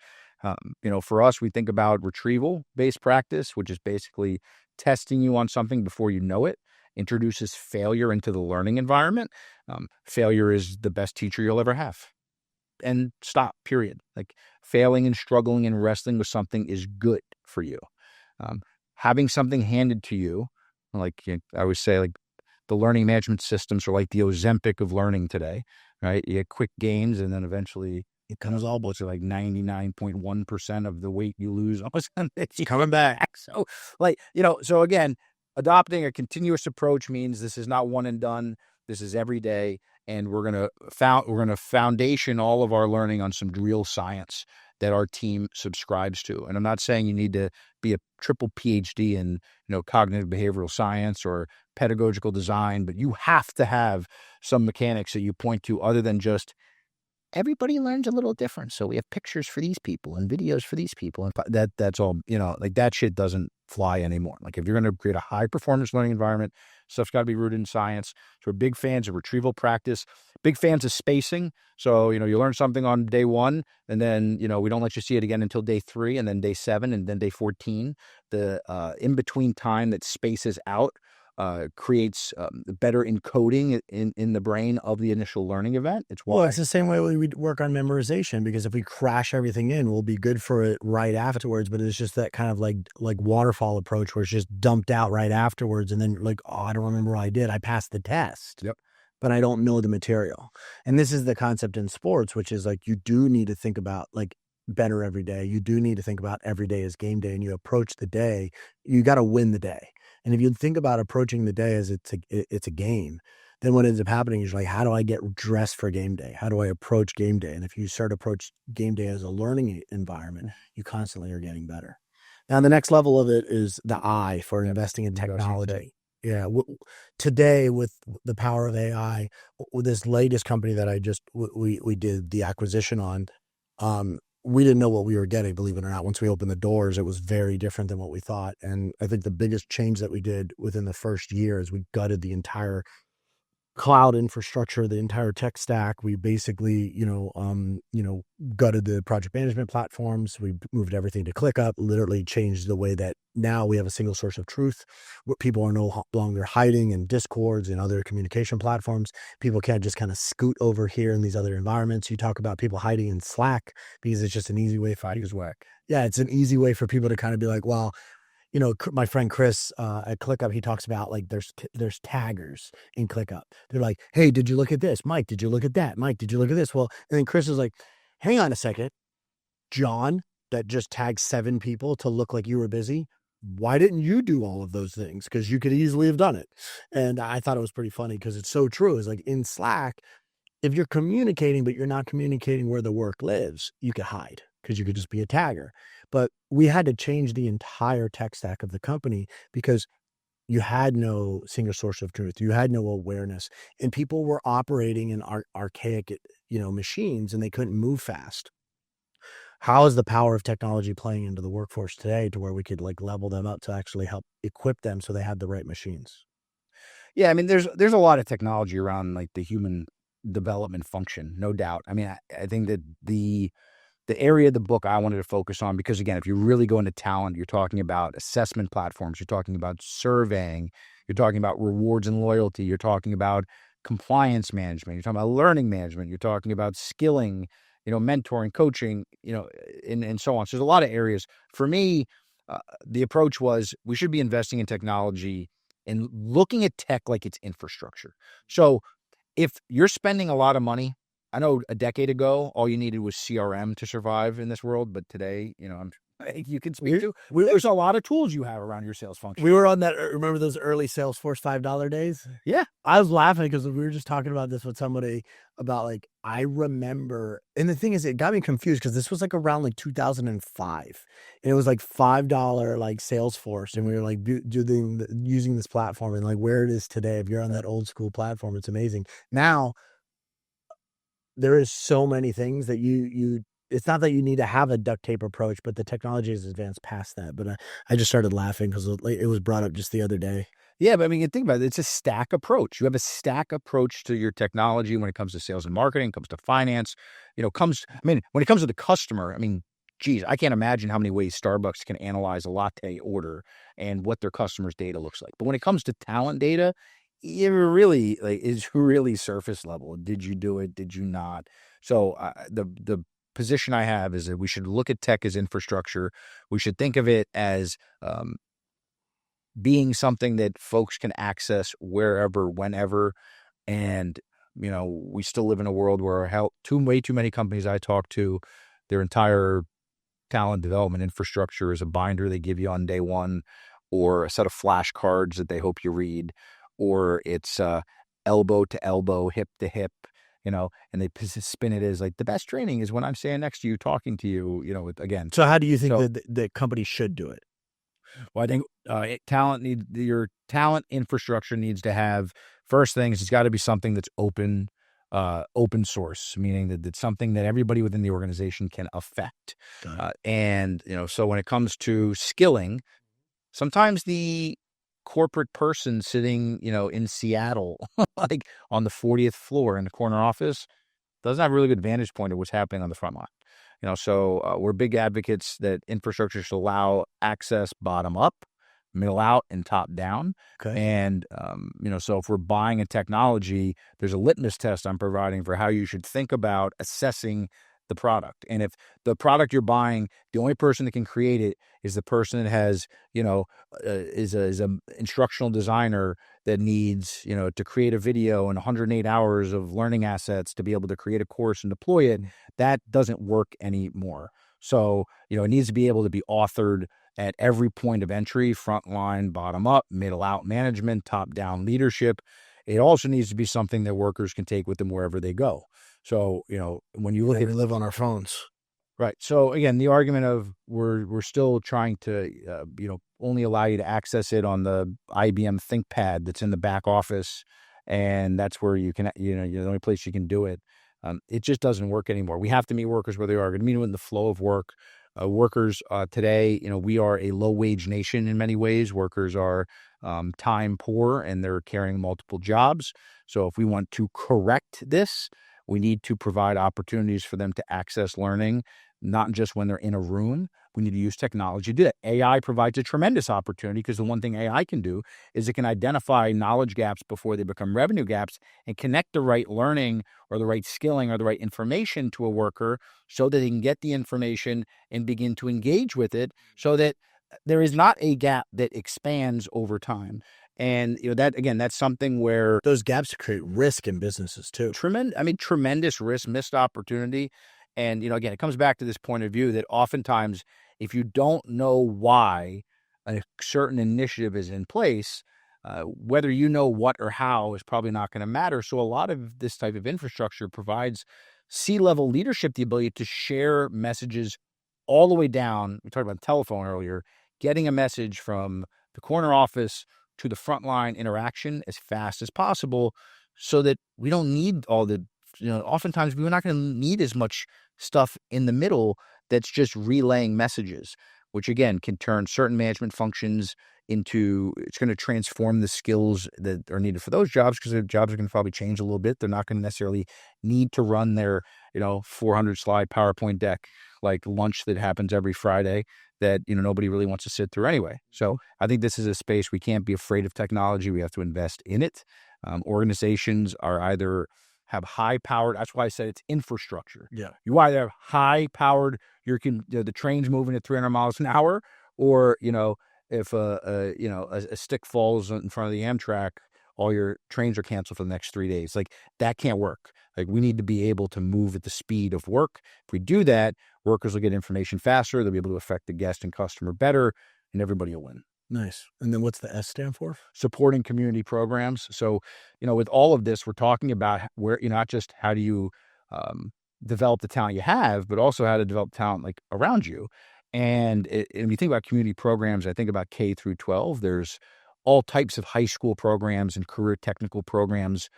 For us, we think about retrieval-based practice, which is basically testing you on something before you know it, introduces failure into the learning environment. Failure is the best teacher you'll ever have. And stop, period. Like, failing and struggling and wrestling with something is good for you. Having something handed to you, like I always say, like, the learning management systems are like the Ozempic of learning today, right? You get quick gains, and then eventually it comes all to like 99.1% of the weight you lose. It's coming back. So, so again, adopting a continuous approach means this is not one and done. This is every day, and we're gonna foundation all of our learning on some real science that our team subscribes to. And I'm not saying you need to be a triple PhD in cognitive behavioral science or pedagogical design, but you have to have some mechanics that you point to other than just everybody learns a little different. So we have pictures for these people and videos for these people. And that's all, like, that shit doesn't fly anymore. Like, if you're going to create a high performance learning environment, stuff's got to be rooted in science. So we're big fans of retrieval practice, big fans of spacing. So, you learn something on day 1, and then, we don't let you see it again until day 3, and then day 7, and then day 14. The in-between time that spaces out creates better encoding in the brain of the initial learning event. It's
the same way we work on memorization, because if we crash everything in, we'll be good for it right afterwards. But it's just that kind of like waterfall approach where it's just dumped out right afterwards, and then like, oh, I don't remember what I did. I passed the test.
Yep.
But I don't know the material. And this is the concept in sports, which is like, you do need to think about like better every day. You do need to think about every day as game day, and you approach the day, you got to win the day. And if you think about approaching the day as it's a game, then what ends up happening is like, how do I get dressed for game day? How do I approach game day? And if you start to approach game day as a learning environment, you constantly are getting better. Now, the next level of it is the I for investing in technology. Yeah. Today, with the power of AI, with this latest company that we did the acquisition on, we didn't know what we were getting, believe it or not. Once we opened the doors, it was very different than what we thought. And I think the biggest change that we did within the first year is we gutted the entire cloud infrastructure, the entire tech stack. We basically, gutted the project management platforms. We moved everything to ClickUp, literally changed the way that now we have a single source of truth. People are no longer hiding in Discords and other communication platforms. People can't just kind of scoot over here in these other environments. You talk about people hiding in Slack because it's just an easy way for Yeah, it's an easy way for people to kind of be like, well, my friend Chris at ClickUp, he talks about like there's taggers in ClickUp. They're like, hey, did you look at this? Mike, did you look at that? Mike, did you look at this? Well, and then Chris is like, hang on a second. John, that just tagged 7 people to look like you were busy. Why didn't you do all of those things? Because you could easily have done it. And I thought it was pretty funny because it's so true. It's like in Slack, if you're communicating, but you're not communicating where the work lives, you could hide because you could just be a tagger. But we had to change the entire tech stack of the company because you had no single source of truth. You had no awareness, and people were operating in archaic, machines, and they couldn't move fast. How is the power of technology playing into the workforce today to where we could like level them up to actually help equip them so they have the right machines?
Yeah, I mean, there's a lot of technology around like the human development function, no doubt. I mean, I think that the area of the book I wanted to focus on, because again, if you really go into talent, you're talking about assessment platforms, you're talking about surveying, you're talking about rewards and loyalty, you're talking about compliance management, you're talking about learning management, you're talking about skilling, mentoring, coaching, and so on. So there's a lot of areas. For me, the approach was we should be investing in technology and looking at tech like it's infrastructure. So if you're spending a lot of money, I know a decade ago, all you needed was CRM to survive in this world. But today, you can speak to, there's a lot of tools you have around your sales function.
We were on that. Remember those early Salesforce $5 days?
Yeah.
I was laughing because we were just talking about this with somebody about like, I remember, and the thing is, it got me confused because this was like around like 2005 and it was like $5 like Salesforce. And we were like using this platform, and like where it is today, if you're on that old school platform, it's amazing. Now, there is so many things that it's not that you need to have a duct tape approach, but the technology has advanced past that. But I just started laughing because it was brought up just the other day.
Yeah, but I mean, you think about it, it's a stack approach. You have a stack approach to your technology when it comes to sales and marketing, comes to finance, when it comes to the customer, I mean, geez, I can't imagine how many ways Starbucks can analyze a latte order and what their customers' data looks like. But when it comes to talent data, it really is really surface level. Did you do it? Did you not? So the position I have is that we should look at tech as infrastructure. We should think of it as being something that folks can access wherever, whenever. And, we still live in a world where way too many companies I talk to, their entire talent development infrastructure is a binder they give you on day one, or a set of flashcards that they hope you read, or it's elbow to elbow, hip to hip, and they spin it as like the best training is when I'm standing next to you, talking to you, again.
So how do you think that companies should do it?
Well, I think your talent infrastructure needs to have, first things, it's got to be something that's open source, meaning that it's something that everybody within the organization can affect. So when it comes to skilling, sometimes the corporate person sitting, in Seattle, like on the 40th floor in the corner office, doesn't have a really good vantage point of what's happening on the front line. We're big advocates that infrastructure should allow access bottom up, middle out, and top down.
Okay.
And, so if we're buying a technology, there's a litmus test I'm providing for how you should think about assessing the product. And if the product you're buying, the only person that can create it is the person that has, is a instructional designer that needs, to create a video and 108 hours of learning assets to be able to create a course and deploy it, that doesn't work anymore. So, it needs to be able to be authored at every point of entry, front line, bottom up, middle out management, top down leadership. It also needs to be something that workers can take with them wherever they go. So, when you look
we live on our phones.
Right. So again, the argument of we're still trying to, only allow you to access it on the IBM ThinkPad that's in the back office, and that's where you can, the only place you can do it. It just doesn't work anymore. We have to meet workers where they are. We're going to meet them in the flow of work. Workers today, we are a low wage nation in many ways. Workers are time poor and they're carrying multiple jobs. So if we want to correct this, we need to provide opportunities for them to access learning, not just when they're in a room. We need to use technology to do that. AI provides a tremendous opportunity because the one thing AI can do is it can identify knowledge gaps before they become revenue gaps and connect the right learning or the right skilling or the right information to a worker so that they can get the information and begin to engage with it so that there is not a gap that expands over time. And, that's something where
those gaps create risk in businesses too.
Tremendous risk, missed opportunity. And, again, it comes back to this point of view that oftentimes if you don't know why a certain initiative is in place, whether you know what or how is probably not going to matter. So a lot of this type of infrastructure provides C-level leadership the ability to share messages all the way down. We talked about the telephone earlier, getting a message from the corner office to the frontline interaction as fast as possible so that we don't need all the, oftentimes we're not going to need as much stuff in the middle that's just relaying messages, which again can turn certain management functions into, it's going to transform the skills that are needed for those jobs because their jobs are going to probably change a little bit. They're not going to necessarily need to run their, 400 slide PowerPoint deck like lunch that happens every Friday that, nobody really wants to sit through anyway. So I think this is a space we can't be afraid of technology. We have to invest in it. Organizations are either have high-powered, that's why I said it's infrastructure.
Yeah.
You either have high-powered, the train's moving at 300 miles an hour, or, if a stick falls in front of the Amtrak, all your trains are canceled for the next 3 days. Like, that can't work. Like, we need to be able to move at the speed of work. If we do that, workers will get information faster, they'll be able to affect the guest and customer better, and everybody will win.
Nice. And then what's the S stand for?
Supporting community programs. So, with all of this, we're talking about where, not just how do you develop the talent you have, but also how to develop talent like around you. And when you think about community programs, I think about K through 12. There's all types of high school programs and career technical programs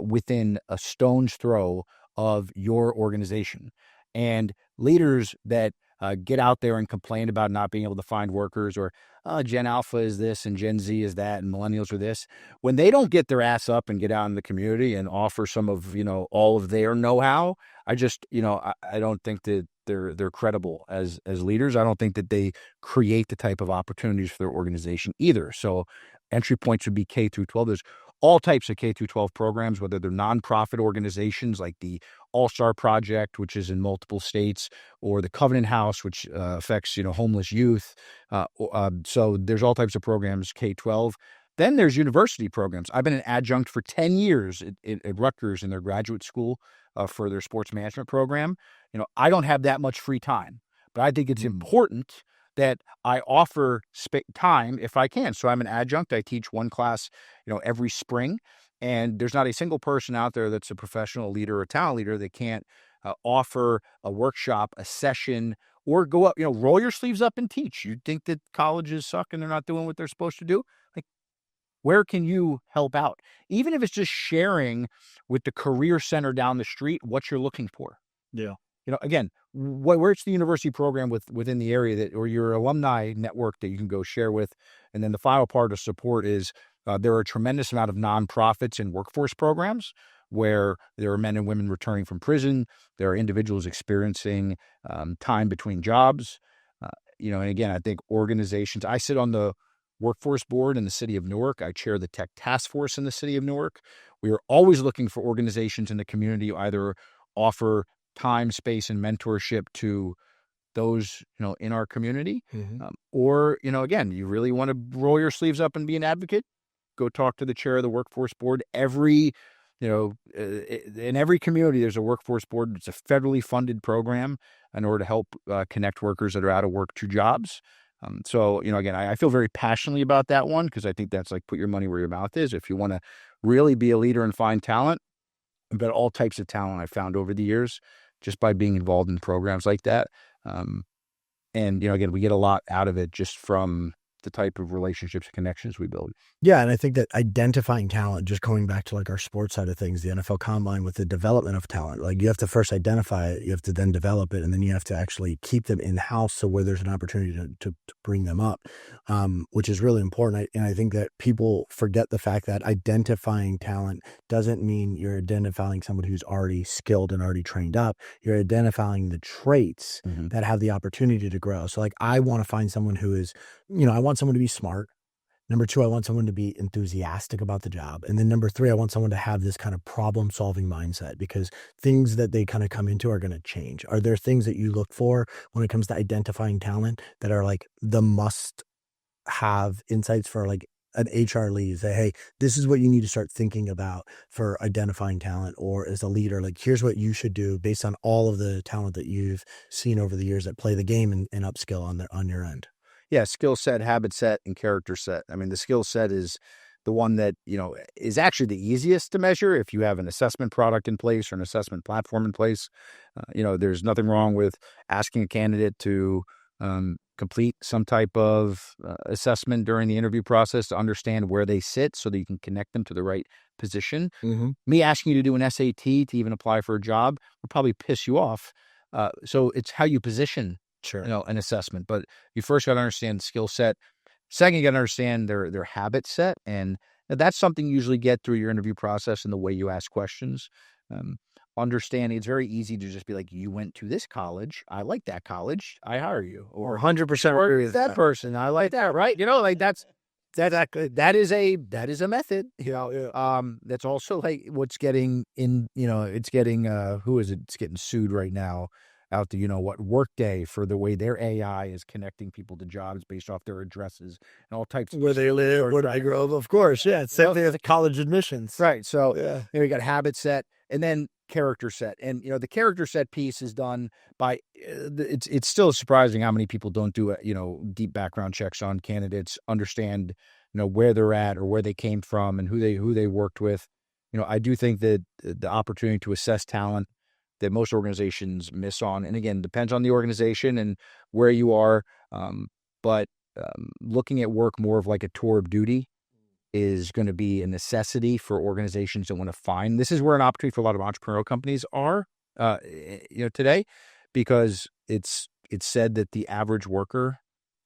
within a stone's throw of your organization. And leaders that get out there and complain about not being able to find workers, or Gen Alpha is this and Gen Z is that and millennials are this. When they don't get their ass up and get out in the community and offer some of, all of their know-how, I just, I don't think that they're credible as leaders. I don't think that they create the type of opportunities for their organization either. So entry points would be K through 12. There's all types of K through 12 programs, whether they're nonprofit organizations like the All-Star Project, which is in multiple states, or the Covenant House, which affects, homeless youth. So there's all types of programs, K-12. Then there's university programs. I've been an adjunct for 10 years at Rutgers in their graduate school for their sports management program. I don't have that much free time, but I think it's important that I offer time if I can. So I'm an adjunct. I teach one class, every spring, and there's not a single person out there that's a professional leader or a talent leader that can't offer a workshop, a session, or go up, roll your sleeves up and teach. You think that colleges suck and they're not doing what they're supposed to do? Like, where can you help out? Even if it's just sharing with the career center down the street what you're looking for.
Yeah.
Again, where it's the university program within the area or your alumni network that you can go share with. And then the final part of support is there are a tremendous amount of nonprofits and workforce programs where there are men and women returning from prison. There are individuals experiencing time between jobs. And again, I think organizations, I sit on the workforce board in the city of Newark. I chair the tech task force in the city of Newark. We are always looking for organizations in the community who either offer time, space, and mentorship to those, in our community. Or, again, you really want to roll your sleeves up and be an advocate, go talk to the chair of the workforce board. In every community, there's a workforce board. It's a federally funded program in order to help connect workers that are out of work to jobs. So, again, I feel very passionately about that one because I think that's like put your money where your mouth is. If you want to really be a leader and find talent, but all types of talent I've found over the years just by being involved in programs like that. And, again, we get a lot out of it just from the type of relationships and connections we build.
Yeah. And I think that identifying talent, just going back to like our sports side of things, the NFL Combine with the development of talent, like you have to first identify it, you have to then develop it, and then you have to actually keep them in-house so where there's an opportunity to bring them up, which is really important. And I think that people forget the fact that identifying talent doesn't mean you're identifying someone who's already skilled and already trained up. You're identifying the traits that have the opportunity to grow. So like I want to find someone who is, I want someone to be smart. Number two, I want someone to be enthusiastic about the job. And then number three, I want someone to have this kind of problem-solving mindset because things that they kind of come into are going to change. Are there things that you look for when it comes to identifying talent that are like the must-have insights for like an HR lead? Say, hey, this is what you need to start thinking about for identifying talent, or as a leader, like here's what you should do based on all of the talent that you've seen over the years that play the game and upskill on your end.
Yeah, skill set, habit set, and character set. I mean, the skill set is the one that, is actually the easiest to measure if you have an assessment product in place or an assessment platform in place. There's nothing wrong with asking a candidate to complete some type of assessment during the interview process to understand where they sit so that you can connect them to the right position. Me asking you to do an SAT to even apply for a job would probably piss you off. So it's how you position an assessment, but you first got to understand the skill set. Second, you got to understand their habit set. And that's something you usually get through your interview process and the way you ask questions. Understanding it's very easy to just be like, you went to this college. I like that college. I hire you. Or
100% agree with
that person. I like that. Right. Like that is a method, that's also like what's getting in, it's getting, who is it? It's getting sued right now out to, Workday for the way their AI is connecting people to jobs based off their addresses and all types of
where they live, where they grow up, of course. Yeah. It's same thing as college admissions.
Right. So you got habit set and then character set. And, the character set piece is done by, it's still surprising how many people don't do, deep background checks on candidates, understand, where they're at or where they came from and who they worked with. I do think that the opportunity to assess talent that most organizations miss on, and again, depends on the organization and where you are. But looking at work more of like a tour of duty is going to be a necessity for organizations that want to find. This is where an opportunity for a lot of entrepreneurial companies are, today, because it's it's said that the average worker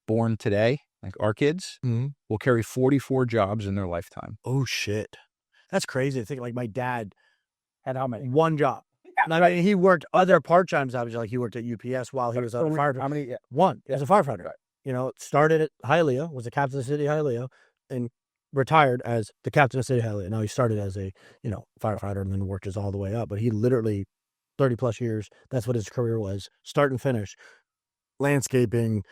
born today, like our kids, will carry 44 jobs in their lifetime.
Oh shit, that's crazy to think. Like my dad had how many? One job. I mean, he worked other part-time jobs. Like he worked at UPS while he was a firefighter.
How many? Yeah.
One as a firefighter. Right. Started at Hialeah, was the captain of the city of Hialeah, and retired as the captain of the city of Hialeah. Now he started as a firefighter and then worked his all the way up. But he literally 30 plus years. That's what his career was, start and finish. Landscaping,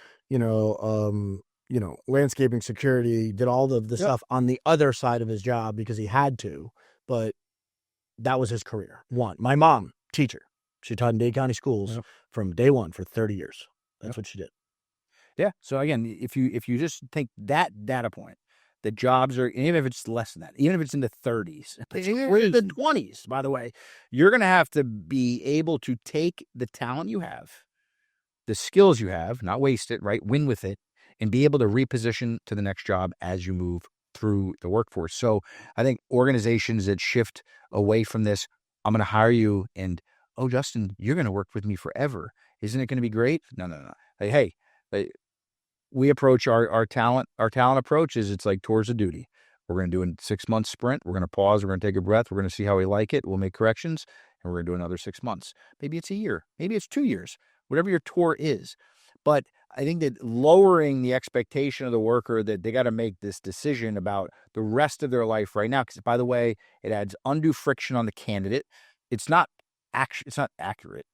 landscaping, security, did all of the stuff on the other side of his job because he had to, but that was his career. One, my mom, teacher, she taught in Dade County schools from day one for 30 years. That's what she did.
Yeah. So again, if you just take that data point, the jobs are, even if it's less than that, even if it's in the 30s, we're in the 20s, by the way, you're going to have to be able to take the talent you have, the skills you have, not waste it, right? Win with it, and be able to reposition to the next job as you move through the workforce. So I think organizations that shift away from this, I'm going to hire you and, oh, Justin, you're going to work with me forever. Isn't it going to be great? No. Hey, we approach our talent approach is it's like tours of duty. We're going to do a 6-month sprint. We're going to pause. We're going to take a breath. We're going to see how we like it. We'll make corrections, and we're going to do another 6 months. Maybe it's a year. Maybe it's 2 years, whatever your tour is. But I think that lowering the expectation of the worker that they got to make this decision about the rest of their life right now, because by the way, it adds undue friction on the candidate. It's not accurate.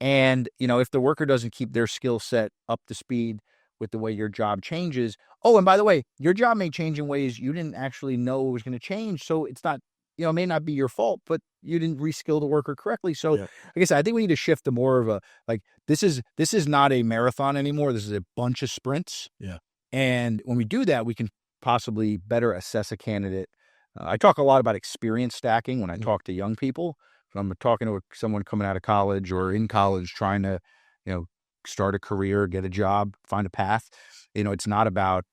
And, if the worker doesn't keep their skill set up to speed with the way your job changes. Oh, and by the way, your job may change in ways you didn't actually know it was going to change. So it's not, it may not be your fault, but you didn't reskill the worker correctly. So like I said, I think we need to shift to more of a, this is not a marathon anymore. This is a bunch of sprints.
Yeah.
And when we do that, we can possibly better assess a candidate. I talk a lot about experience stacking when I talk to young people. So I'm talking to someone coming out of college or in college trying to, start a career, get a job, find a path. It's not about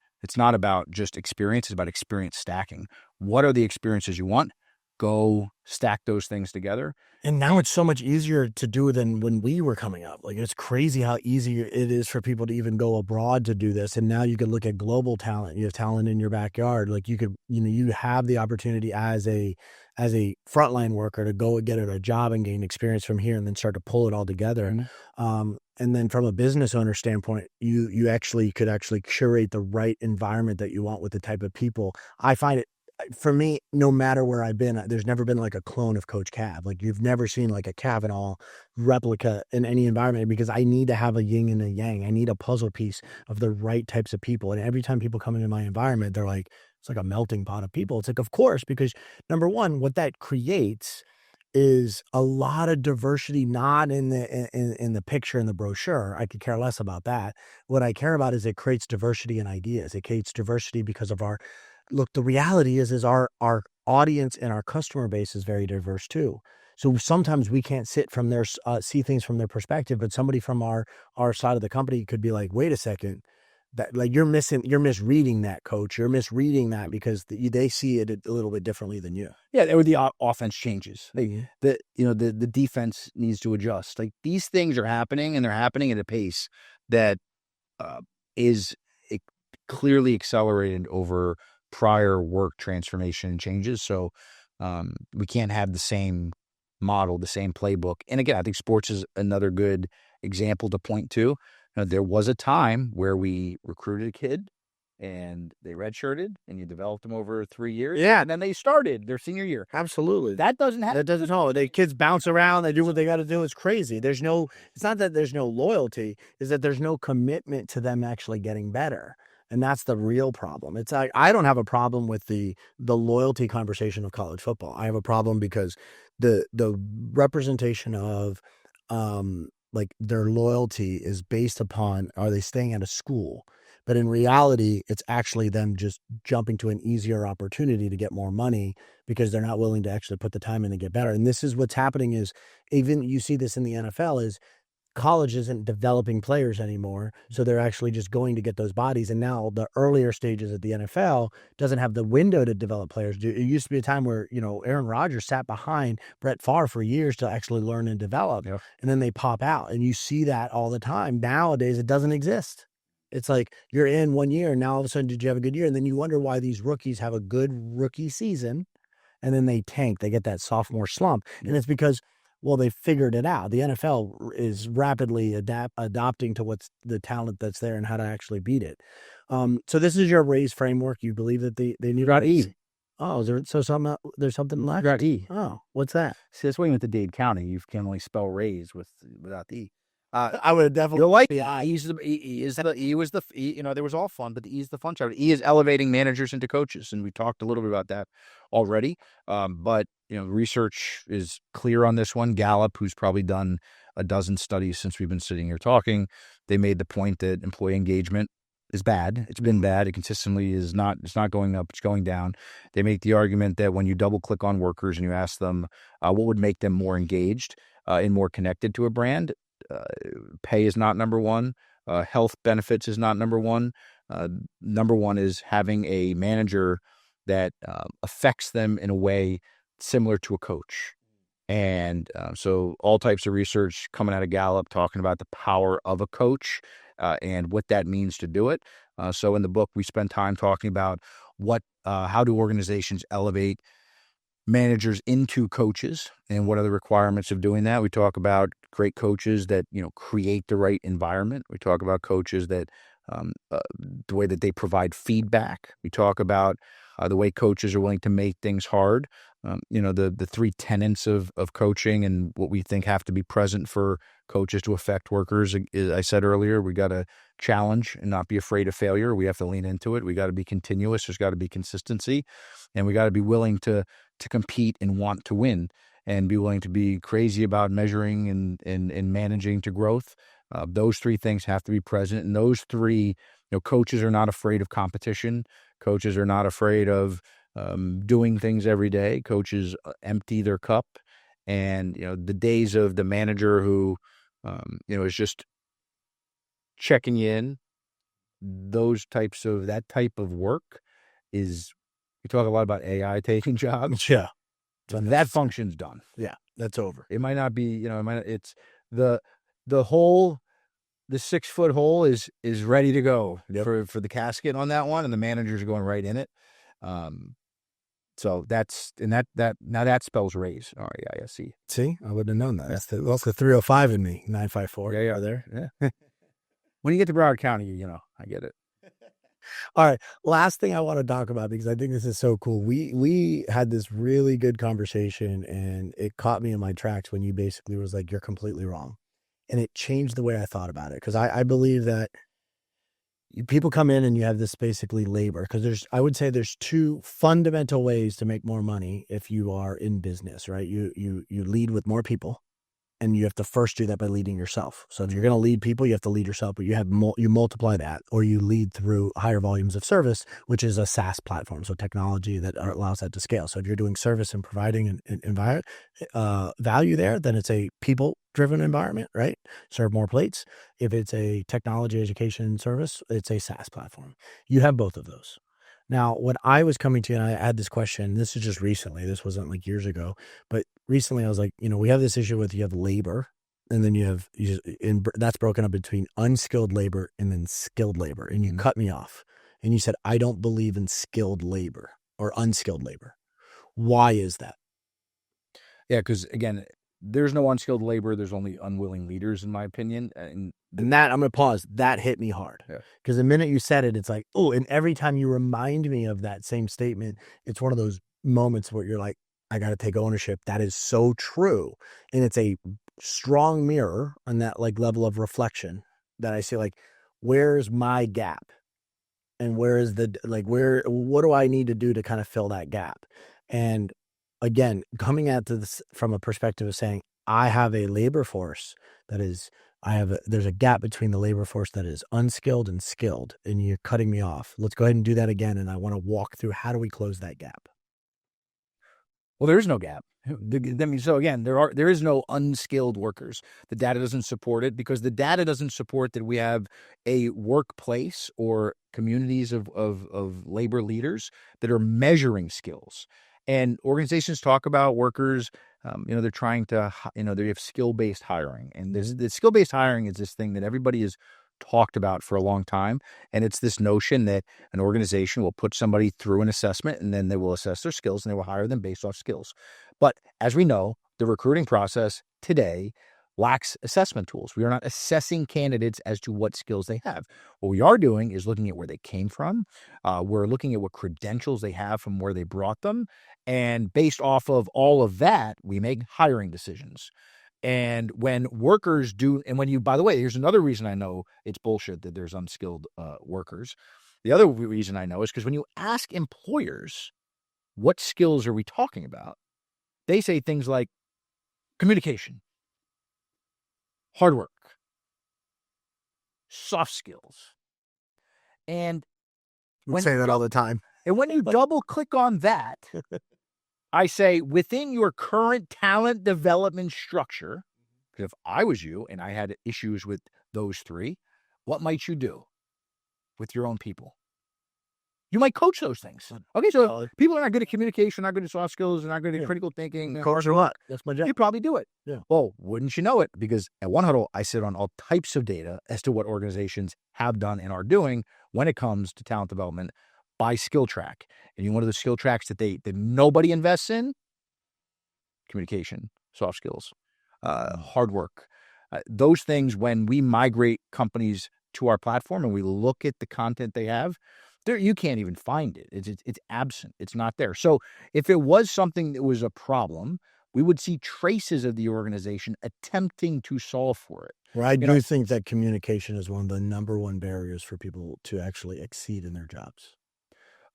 just experience. It's about experience stacking. What are the experiences you want? Go stack those things together.
And now it's so much easier to do than when we were coming up. Like, it's crazy how easy it is for people to even go abroad to do this. And now you can look at global talent. You have talent in your backyard. Like, you could, you have the opportunity as a frontline worker to go and get a job and gain experience from here and then start to pull it all together. Mm-hmm. And then from a business owner standpoint, you could curate the right environment that you want with the type of people. I find it, for me, no matter where I've been, there's never been like a clone of Coach Cav. Like, you've never seen like a Kavanaugh replica in any environment, because I need to have a yin and a yang. I need a puzzle piece of the right types of people. And every time people come into my environment, they're like, it's like a melting pot of people. It's like, of course, because number one, what that creates is a lot of diversity, not in the picture in the brochure. I could care less about that. What I care about is it creates diversity in ideas. It creates diversity because of the reality is our audience and our customer base is very diverse too. So sometimes we can't see things from their perspective, but somebody from our side of the company could be like, wait a second, that like you're misreading that, coach. You're misreading that because they see it a little bit differently than you.
Yeah, or the offense changes. The defense needs to adjust. Like, these things are happening, and they're happening at a pace that is clearly accelerated over prior work transformation and changes. So we can't have the same model, the same playbook. And again, I think sports is another good example to point to. There was a time where we recruited a kid and they redshirted and you developed them over 3 years.
Yeah.
And then they started their senior year.
Absolutely.
That doesn't happen.
That doesn't hold. The kids bounce around. They do what they got to do. It's crazy. It's not that there's no loyalty. It's that there's no commitment to them actually getting better. And that's the real problem. It's like, I don't have a problem with the loyalty conversation of college football. I have a problem because the representation of like their loyalty is based upon, are they staying at a school? But in reality, it's actually them just jumping to an easier opportunity to get more money because they're not willing to actually put the time in to get better. And this is what's happening is, even you see this in the NFL, is college isn't developing players anymore, so they're actually just going to get those bodies. And now the earlier stages of the NFL doesn't have the window to develop players. It used to be a time where, Aaron Rodgers sat behind Brett Favre for years to actually learn and develop,
Yeah.
and then they pop out. And you see that all the time. Nowadays, it doesn't exist. It's like you're in 1 year, and now all of a sudden, did you have a good year? And then you wonder why these rookies have a good rookie season, and then they tank. They get that sophomore slump. And it's because, well, they figured it out. The NFL is rapidly adopting to what's the talent that's there and how to actually beat it. So this is your raise framework. You believe that they need
got E.
Oh, is there there's something left?
You got E.
Oh, what's that?
See, that's why you went to Dade County. You can only spell raise without the E.
I would definitely.
You'll like the I. E was the E. There was all fun, but the E is the fun side. E is elevating managers into coaches, and we talked a little bit about that already. But research is clear on this one. Gallup, who's probably done a dozen studies since we've been sitting here talking, they made the point that employee engagement is bad. It's been bad. It consistently is not. It's not going up. It's going down. They make the argument that when you double click on workers and you ask them what would make them more engaged and more connected to a brand. Pay is not number one. Health benefits is not number one. Number one is having a manager that affects them in a way similar to a coach. And so all types of research coming out of Gallup talking about the power of a coach and what that means to do it. So in the book, we spend time talking about how do organizations elevate managers into coaches and what are the requirements of doing that. We talk about great coaches that create the right environment. We talk about coaches that the way that they provide feedback. We talk about the way coaches are willing to make things hard. The three tenets of coaching and what we think have to be present for coaches to affect workers. As I said earlier, we got to challenge and not be afraid of failure. We have to lean into it. We got to be continuous. There's got to be consistency, and we got to be willing to compete and want to win, and be willing to be crazy about measuring and managing to growth. Those three things have to be present, and those three, coaches are not afraid of competition. Coaches are not afraid of doing things every day. Coaches empty their cup, and the days of the manager who is just checking in, that type of work is. We talk a lot about AI taking jobs.
Yeah,
that function's done.
Yeah, that's over.
It might not be. It's the hole. The 6-foot hole is ready to go for the casket on that one, and the managers are going right in it. So that's now that spells raise. RAISE.
See, I wouldn't have known that. That's the 305 in me. 954.
Yeah,
there.
Yeah. When you get to Broward County, I get it.
All right. Last thing I want to talk about, because I think this is so cool. We had this really good conversation, and it caught me in my tracks when you basically was like, you're completely wrong. And it changed the way I thought about it. Because I believe that people come in and you have this basically labor. Because I would say there's two fundamental ways to make more money if you are in business, right? You lead with more people. And you have to first do that by leading yourself. So if you're going to lead people, you have to lead yourself, but you multiply that, or you lead through higher volumes of service, which is a SaaS platform. So technology that allows that to scale. So if you're doing service and providing an value there, then it's a people-driven environment, right? Serve more plates. If it's a technology education service, it's a SaaS platform. You have both of those. Now, what I was coming to, and I had this question, this is just recently, this wasn't like years ago, but recently I was like, we have this issue with you have labor, and then that's broken up between unskilled labor and then skilled labor. And you cut me off and you said, I don't believe in skilled labor or unskilled labor. Why is that?
Yeah, because again, there's no unskilled labor. There's only unwilling leaders, in my opinion.
And that, I'm going to pause. That hit me hard. Because the minute you said it, it's like, oh, and every time you remind me of that same statement, it's one of those moments where you're like, I got to take ownership. That is so true. And it's a strong mirror on that level of reflection that I see, where's my gap? And where is what do I need to do to kind of fill that gap? And again, coming at this from a perspective of saying, I have a labor force that is, there's a gap between the labor force that is unskilled and skilled, and you're cutting me off. Let's go ahead and do that again. And I want to walk through, how do we close that gap?
Well, there is no gap. So again, there is no unskilled workers. The data doesn't support it because the data doesn't support that we have a workplace or communities of labor leaders that are measuring skills. And organizations talk about workers. They're trying to, they have skill-based hiring, and the skill-based hiring is this thing that everybody has talked about for a long time. And it's this notion that an organization will put somebody through an assessment and then they will assess their skills and they will hire them based off skills. But as we know, the recruiting process today lacks assessment tools. We are not assessing candidates as to what skills they have. What we are doing is looking at where they came from. We're looking at what credentials they have from where they brought them. And based off of all of that, we make hiring decisions. And when workers do, and when you, by the way, here's another reason I know it's bullshit that there's unskilled workers. The other reason I know is because when you ask employers, what skills are we talking about? They say things like communication, hard work, soft skills. And
We say that all the time.
And when you double click on that, I say within your current talent development structure, because if I was you and I had issues with those three, what might you do with your own people? You might coach those things. Okay, so people are not good at communication, not good at soft skills, not good at critical thinking.
Coach or what? That's my job.
You probably do it.
Yeah.
Well, wouldn't you know it? Because at One Huddle, I sit on all types of data as to what organizations have done and are doing when it comes to talent development by skill track. And one of the skill tracks that nobody invests in, communication, soft skills, hard work. Those things, when we migrate companies to our platform and we look at the content they have, there you can't even find it. It's absent. It's not there. So if it was something that was a problem, we would see traces of the organization attempting to solve for it.
Well, I do think that communication is one of the number one barriers for people to actually exceed in their jobs.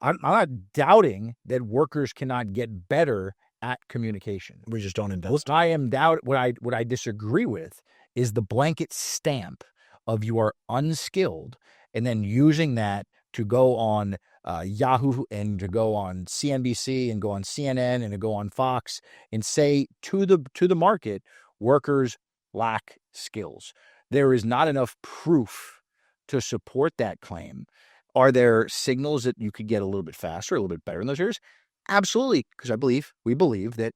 I'm not doubting that workers cannot get better at communication.
We just don't invest.
What I disagree with is the blanket stamp of you are unskilled and then using that to go on Yahoo and to go on CNBC and go on CNN and to go on Fox and say to the market, workers lack skills. There is not enough proof to support that claim. Are there signals that you could get a little bit faster, a little bit better in those areas? Absolutely, because we believe that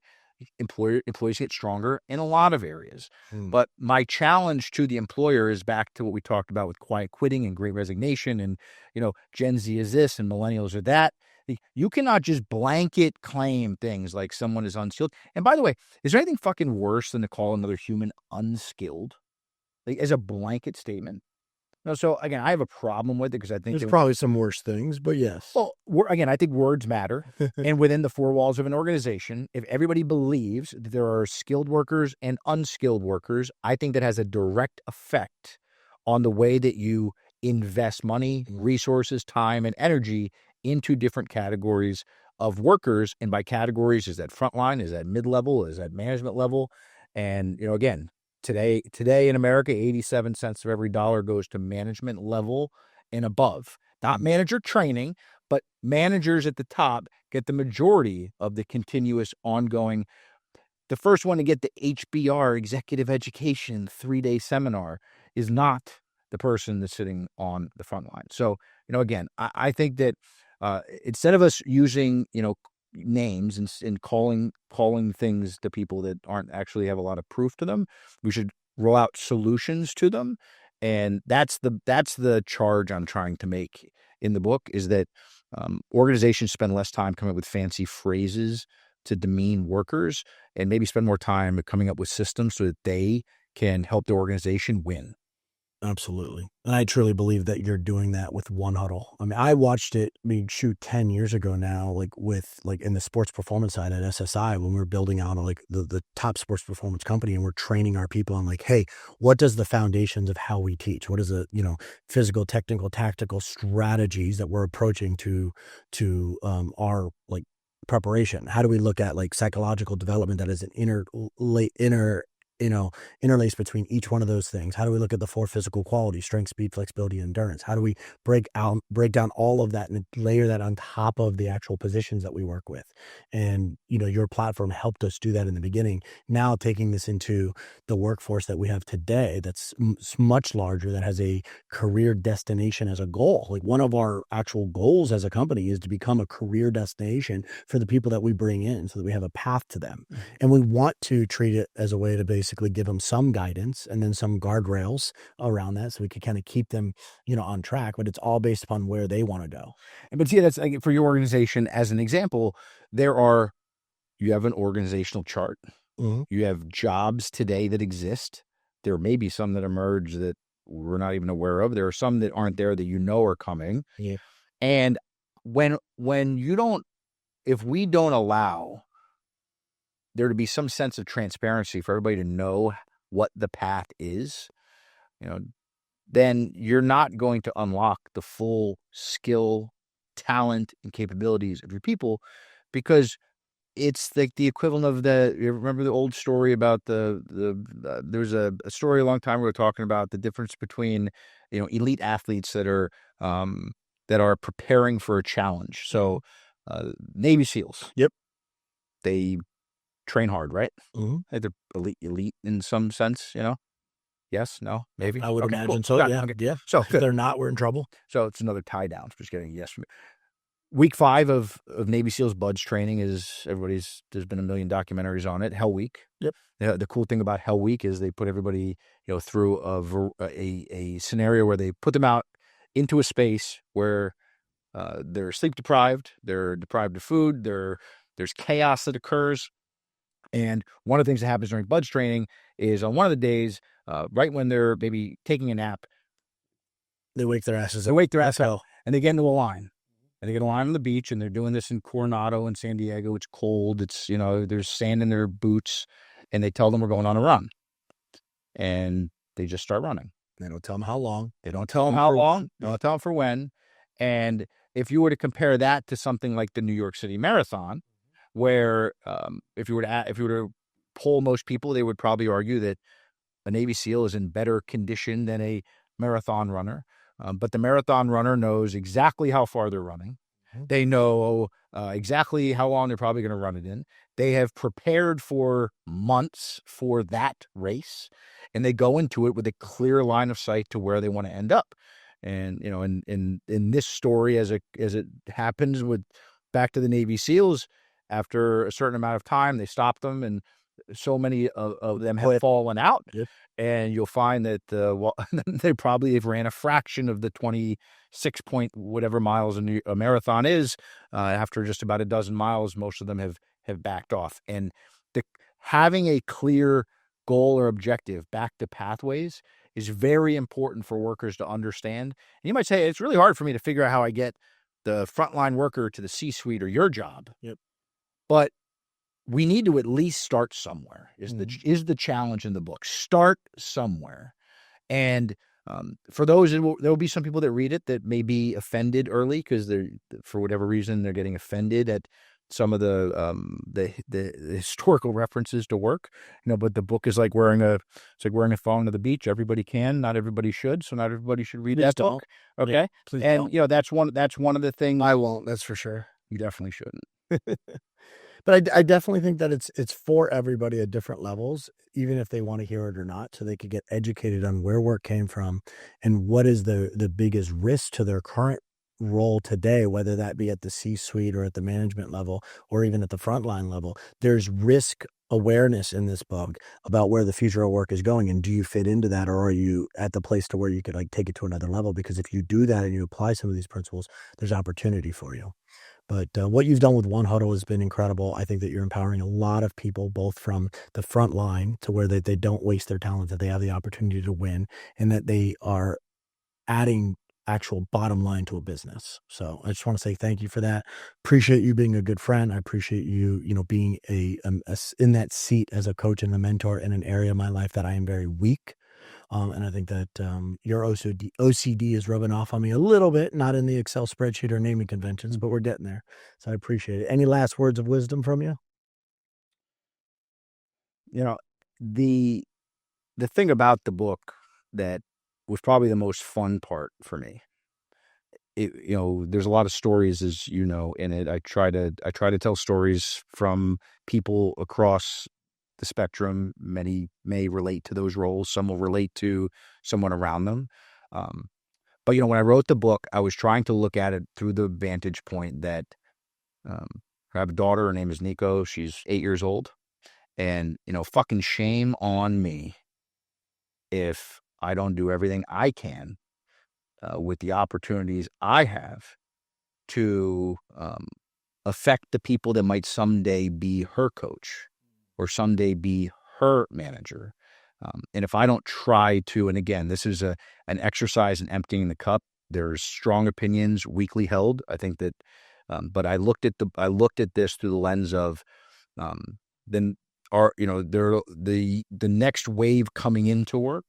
employees get stronger in a lot of areas. But my challenge to the employer is back to what we talked about with quiet quitting and great resignation and, Gen Z is this and millennials are that. You cannot just blanket claim things like someone is unskilled. And by the way, is there anything fucking worse than to call another human unskilled? Like as a blanket statement? No, so again, I have a problem with it because I think
there's probably some worse things, but yes.
Well, again, I think words matter. And within the four walls of an organization, if everybody believes that there are skilled workers and unskilled workers, I think that has a direct effect on the way that you invest money, resources, time, and energy into different categories of workers. And by categories, is that frontline? Is that mid-level? Is that management level? And, again, Today in America, 87 cents of every dollar goes to management level and above. Not manager training, but managers at the top get the majority of the continuous ongoing. The first one to get the HBR, executive education, 3-day seminar, is not the person that's sitting on the front line. So, again, I think that instead of us using, names and calling things to people that aren't actually have a lot of proof to them, we should roll out solutions to them. And that's the charge I'm trying to make in the book, is that organizations spend less time coming up with fancy phrases to demean workers and maybe spend more time coming up with systems so that they can help the organization win.
Absolutely. And I truly believe that you're doing that with One Huddle. I mean, I watched it, 10 years ago now, in the sports performance side at SSI, when we were building out the top sports performance company, and we're training our people on hey, what does the foundations of how we teach? What is the, physical, technical, tactical strategies that we're approaching to our preparation? How do we look at psychological development that is an inner interlace between each one of those things? How do we look at the 4 physical qualities: strength, speed, flexibility, and endurance? How do we break down all of that and layer that on top of the actual positions that we work with? And, your platform helped us do that in the beginning. Now taking this into the workforce that we have today, that's much larger, that has a career destination as a goal. Like, one of our actual goals as a company is to become a career destination for the people that we bring in, so that we have a path to them. And we want to treat it as a way to basically give them some guidance and then some guardrails around that, so we could kind of keep them, on track, but it's all based upon where they want to go.
But see, that's like, for your organization, as an example, you have an organizational chart.
Mm-hmm.
You have jobs today that exist. There may be some that emerge that we're not even aware of. There are some that aren't there that are coming.
Yeah.
And if we don't allow there to be some sense of transparency for everybody to know what the path is, then you're not going to unlock the full skill, talent, and capabilities of your people, because it's like the equivalent of you remember the old story about there's a story a long time ago talking about the difference between, elite athletes that are preparing for a challenge. So, Navy SEALs.
Yep.
They train hard, right?
Mm-hmm.
They're elite in some sense, Yes, no, maybe.
I would
Okay,
imagine
cool.
so. Yeah.
Okay.
Yeah.
So
if they're not, we're in trouble.
So it's another tie down. Just getting a yes from me. Week 5 of Navy SEALs Buds training is there's been a million documentaries on it. Hell Week.
Yep.
The cool thing about Hell Week is they put everybody, through a scenario where they put them out into a space where they're sleep deprived, they're deprived of food, there's chaos that occurs. And one of the things that happens during Buds training is on one of the days, right when they're maybe taking a nap,
they wake their asses
up and they get into a line. And they get a line on the beach, and they're doing this in Coronado and San Diego. It's cold. It's, there's sand in their boots, and they tell them we're going on a run. And they just start running.
They don't tell them how long.
They don't tell them how long. They don't tell them for when. And if you were to compare that to something like the New York City Marathon, where if you were to poll most people, they would probably argue that a Navy SEAL is in better condition than a marathon runner. But the marathon runner knows exactly how far they're running. They know exactly how long they're probably going to run it in. They have prepared for months for that race, and they go into it with a clear line of sight to where they want to end up. And in this story, as it happens with back to the Navy SEALs, after a certain amount of time, they stop them, and so many of them have fallen out.
Yep.
And you'll find that they probably have ran a fraction of the 26 point whatever miles a marathon is. After just about a dozen miles, most of them have backed off. And having a clear goal or objective back to pathways is very important for workers to understand. And you might say, it's really hard for me to figure out how I get the frontline worker to the C-suite or your job.
Yep.
But we need to at least start somewhere is the challenge in the book. Start somewhere. And for those, there will be some people that read it that may be offended early because for whatever reason, they're getting offended at some of the historical references to work. But the book is like wearing a thong to the beach. Everybody can, not everybody should. So not everybody should read that book. Okay. Yeah,
please
and
don't.
that's one of the things.
I won't, that's for sure.
You definitely shouldn't.
But I definitely think that it's for everybody at different levels, even if they want to hear it or not, so they could get educated on where work came from and what is the biggest risk to their current role today, whether that be at the C-suite or at the management level or even at the frontline level. There's risk awareness in this book about where the future of work is going, and do you fit into that, or are you at the place to where you could take it to another level? Because if you do that and you apply some of these principles, there's opportunity for you. But what you've done with One Huddle has been incredible. I think that you're empowering a lot of people, both from the front line to where they don't waste their talent, that they have the opportunity to win, and that they are adding actual bottom line to a business. So I just want to say thank you for that. Appreciate you being a good friend. I appreciate you, being in that seat as a coach and a mentor in an area of my life that I am very weak. And I think that your OCD is rubbing off on me a little bit, not in the Excel spreadsheet or naming conventions, but we're getting there. So I appreciate it. Any last words of wisdom from you?
The the thing about the book that was probably the most fun part for me, there's a lot of stories, as you know, in it. I try to tell stories from people across the spectrum. Many may relate to those roles. Some will relate to someone around them. But when I wrote the book, I was trying to look at it through the vantage point that I have a daughter. Her name is Nico. She's 8 years old, and fucking shame on me if I don't do everything I can with the opportunities I have to affect the people that might someday be her coach or someday be her manager. And if I don't try to, and again, this is an exercise in emptying the cup. There's strong opinions weakly held. I think that, but I looked at this through the lens of then the next wave coming into work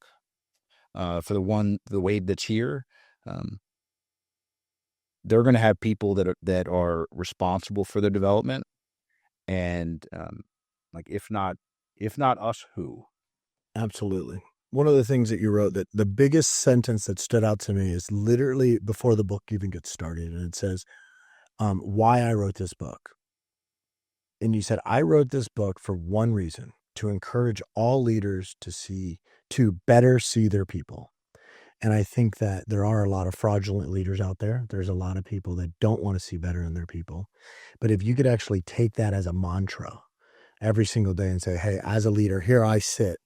for the wave that's here. They're going to have people that are responsible for their development, and if not us, who?
Absolutely. One of the things that you wrote, that the biggest sentence that stood out to me is literally before the book even gets started, and it says, "Why I wrote this book." And you said, "I wrote this book for one reason: to encourage all leaders to better see their people." And I think that there are a lot of fraudulent leaders out there. There's a lot of people that don't want to see better in their people. But if you could actually take that as a mantra every single day and say, hey, as a leader, here I sit,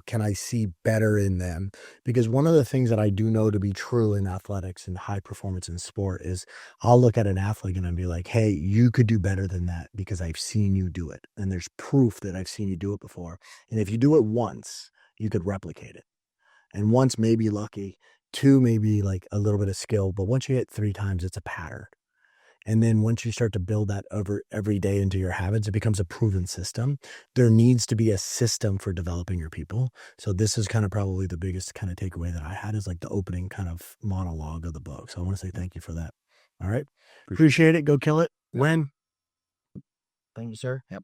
can I see better in them? Because one of the things that I do know to be true in athletics and high performance in sport is I'll look at an athlete and I'll be like, hey, you could do better than that because I've seen you do it. And there's proof that I've seen you do it before. And if you do it once, you could replicate it. And once may be lucky, two may be like a little bit of skill, but once you hit 3 times, it's a pattern. And then once you start to build that over every day into your habits, it becomes a proven system. There needs to be a system for developing your people. So this is kind of probably the biggest kind of takeaway that I had, is like the opening kind of monologue of the book. So I want to say thank you for that. All right. Appreciate it. Go kill it. Win. Thank you, sir.
Yep.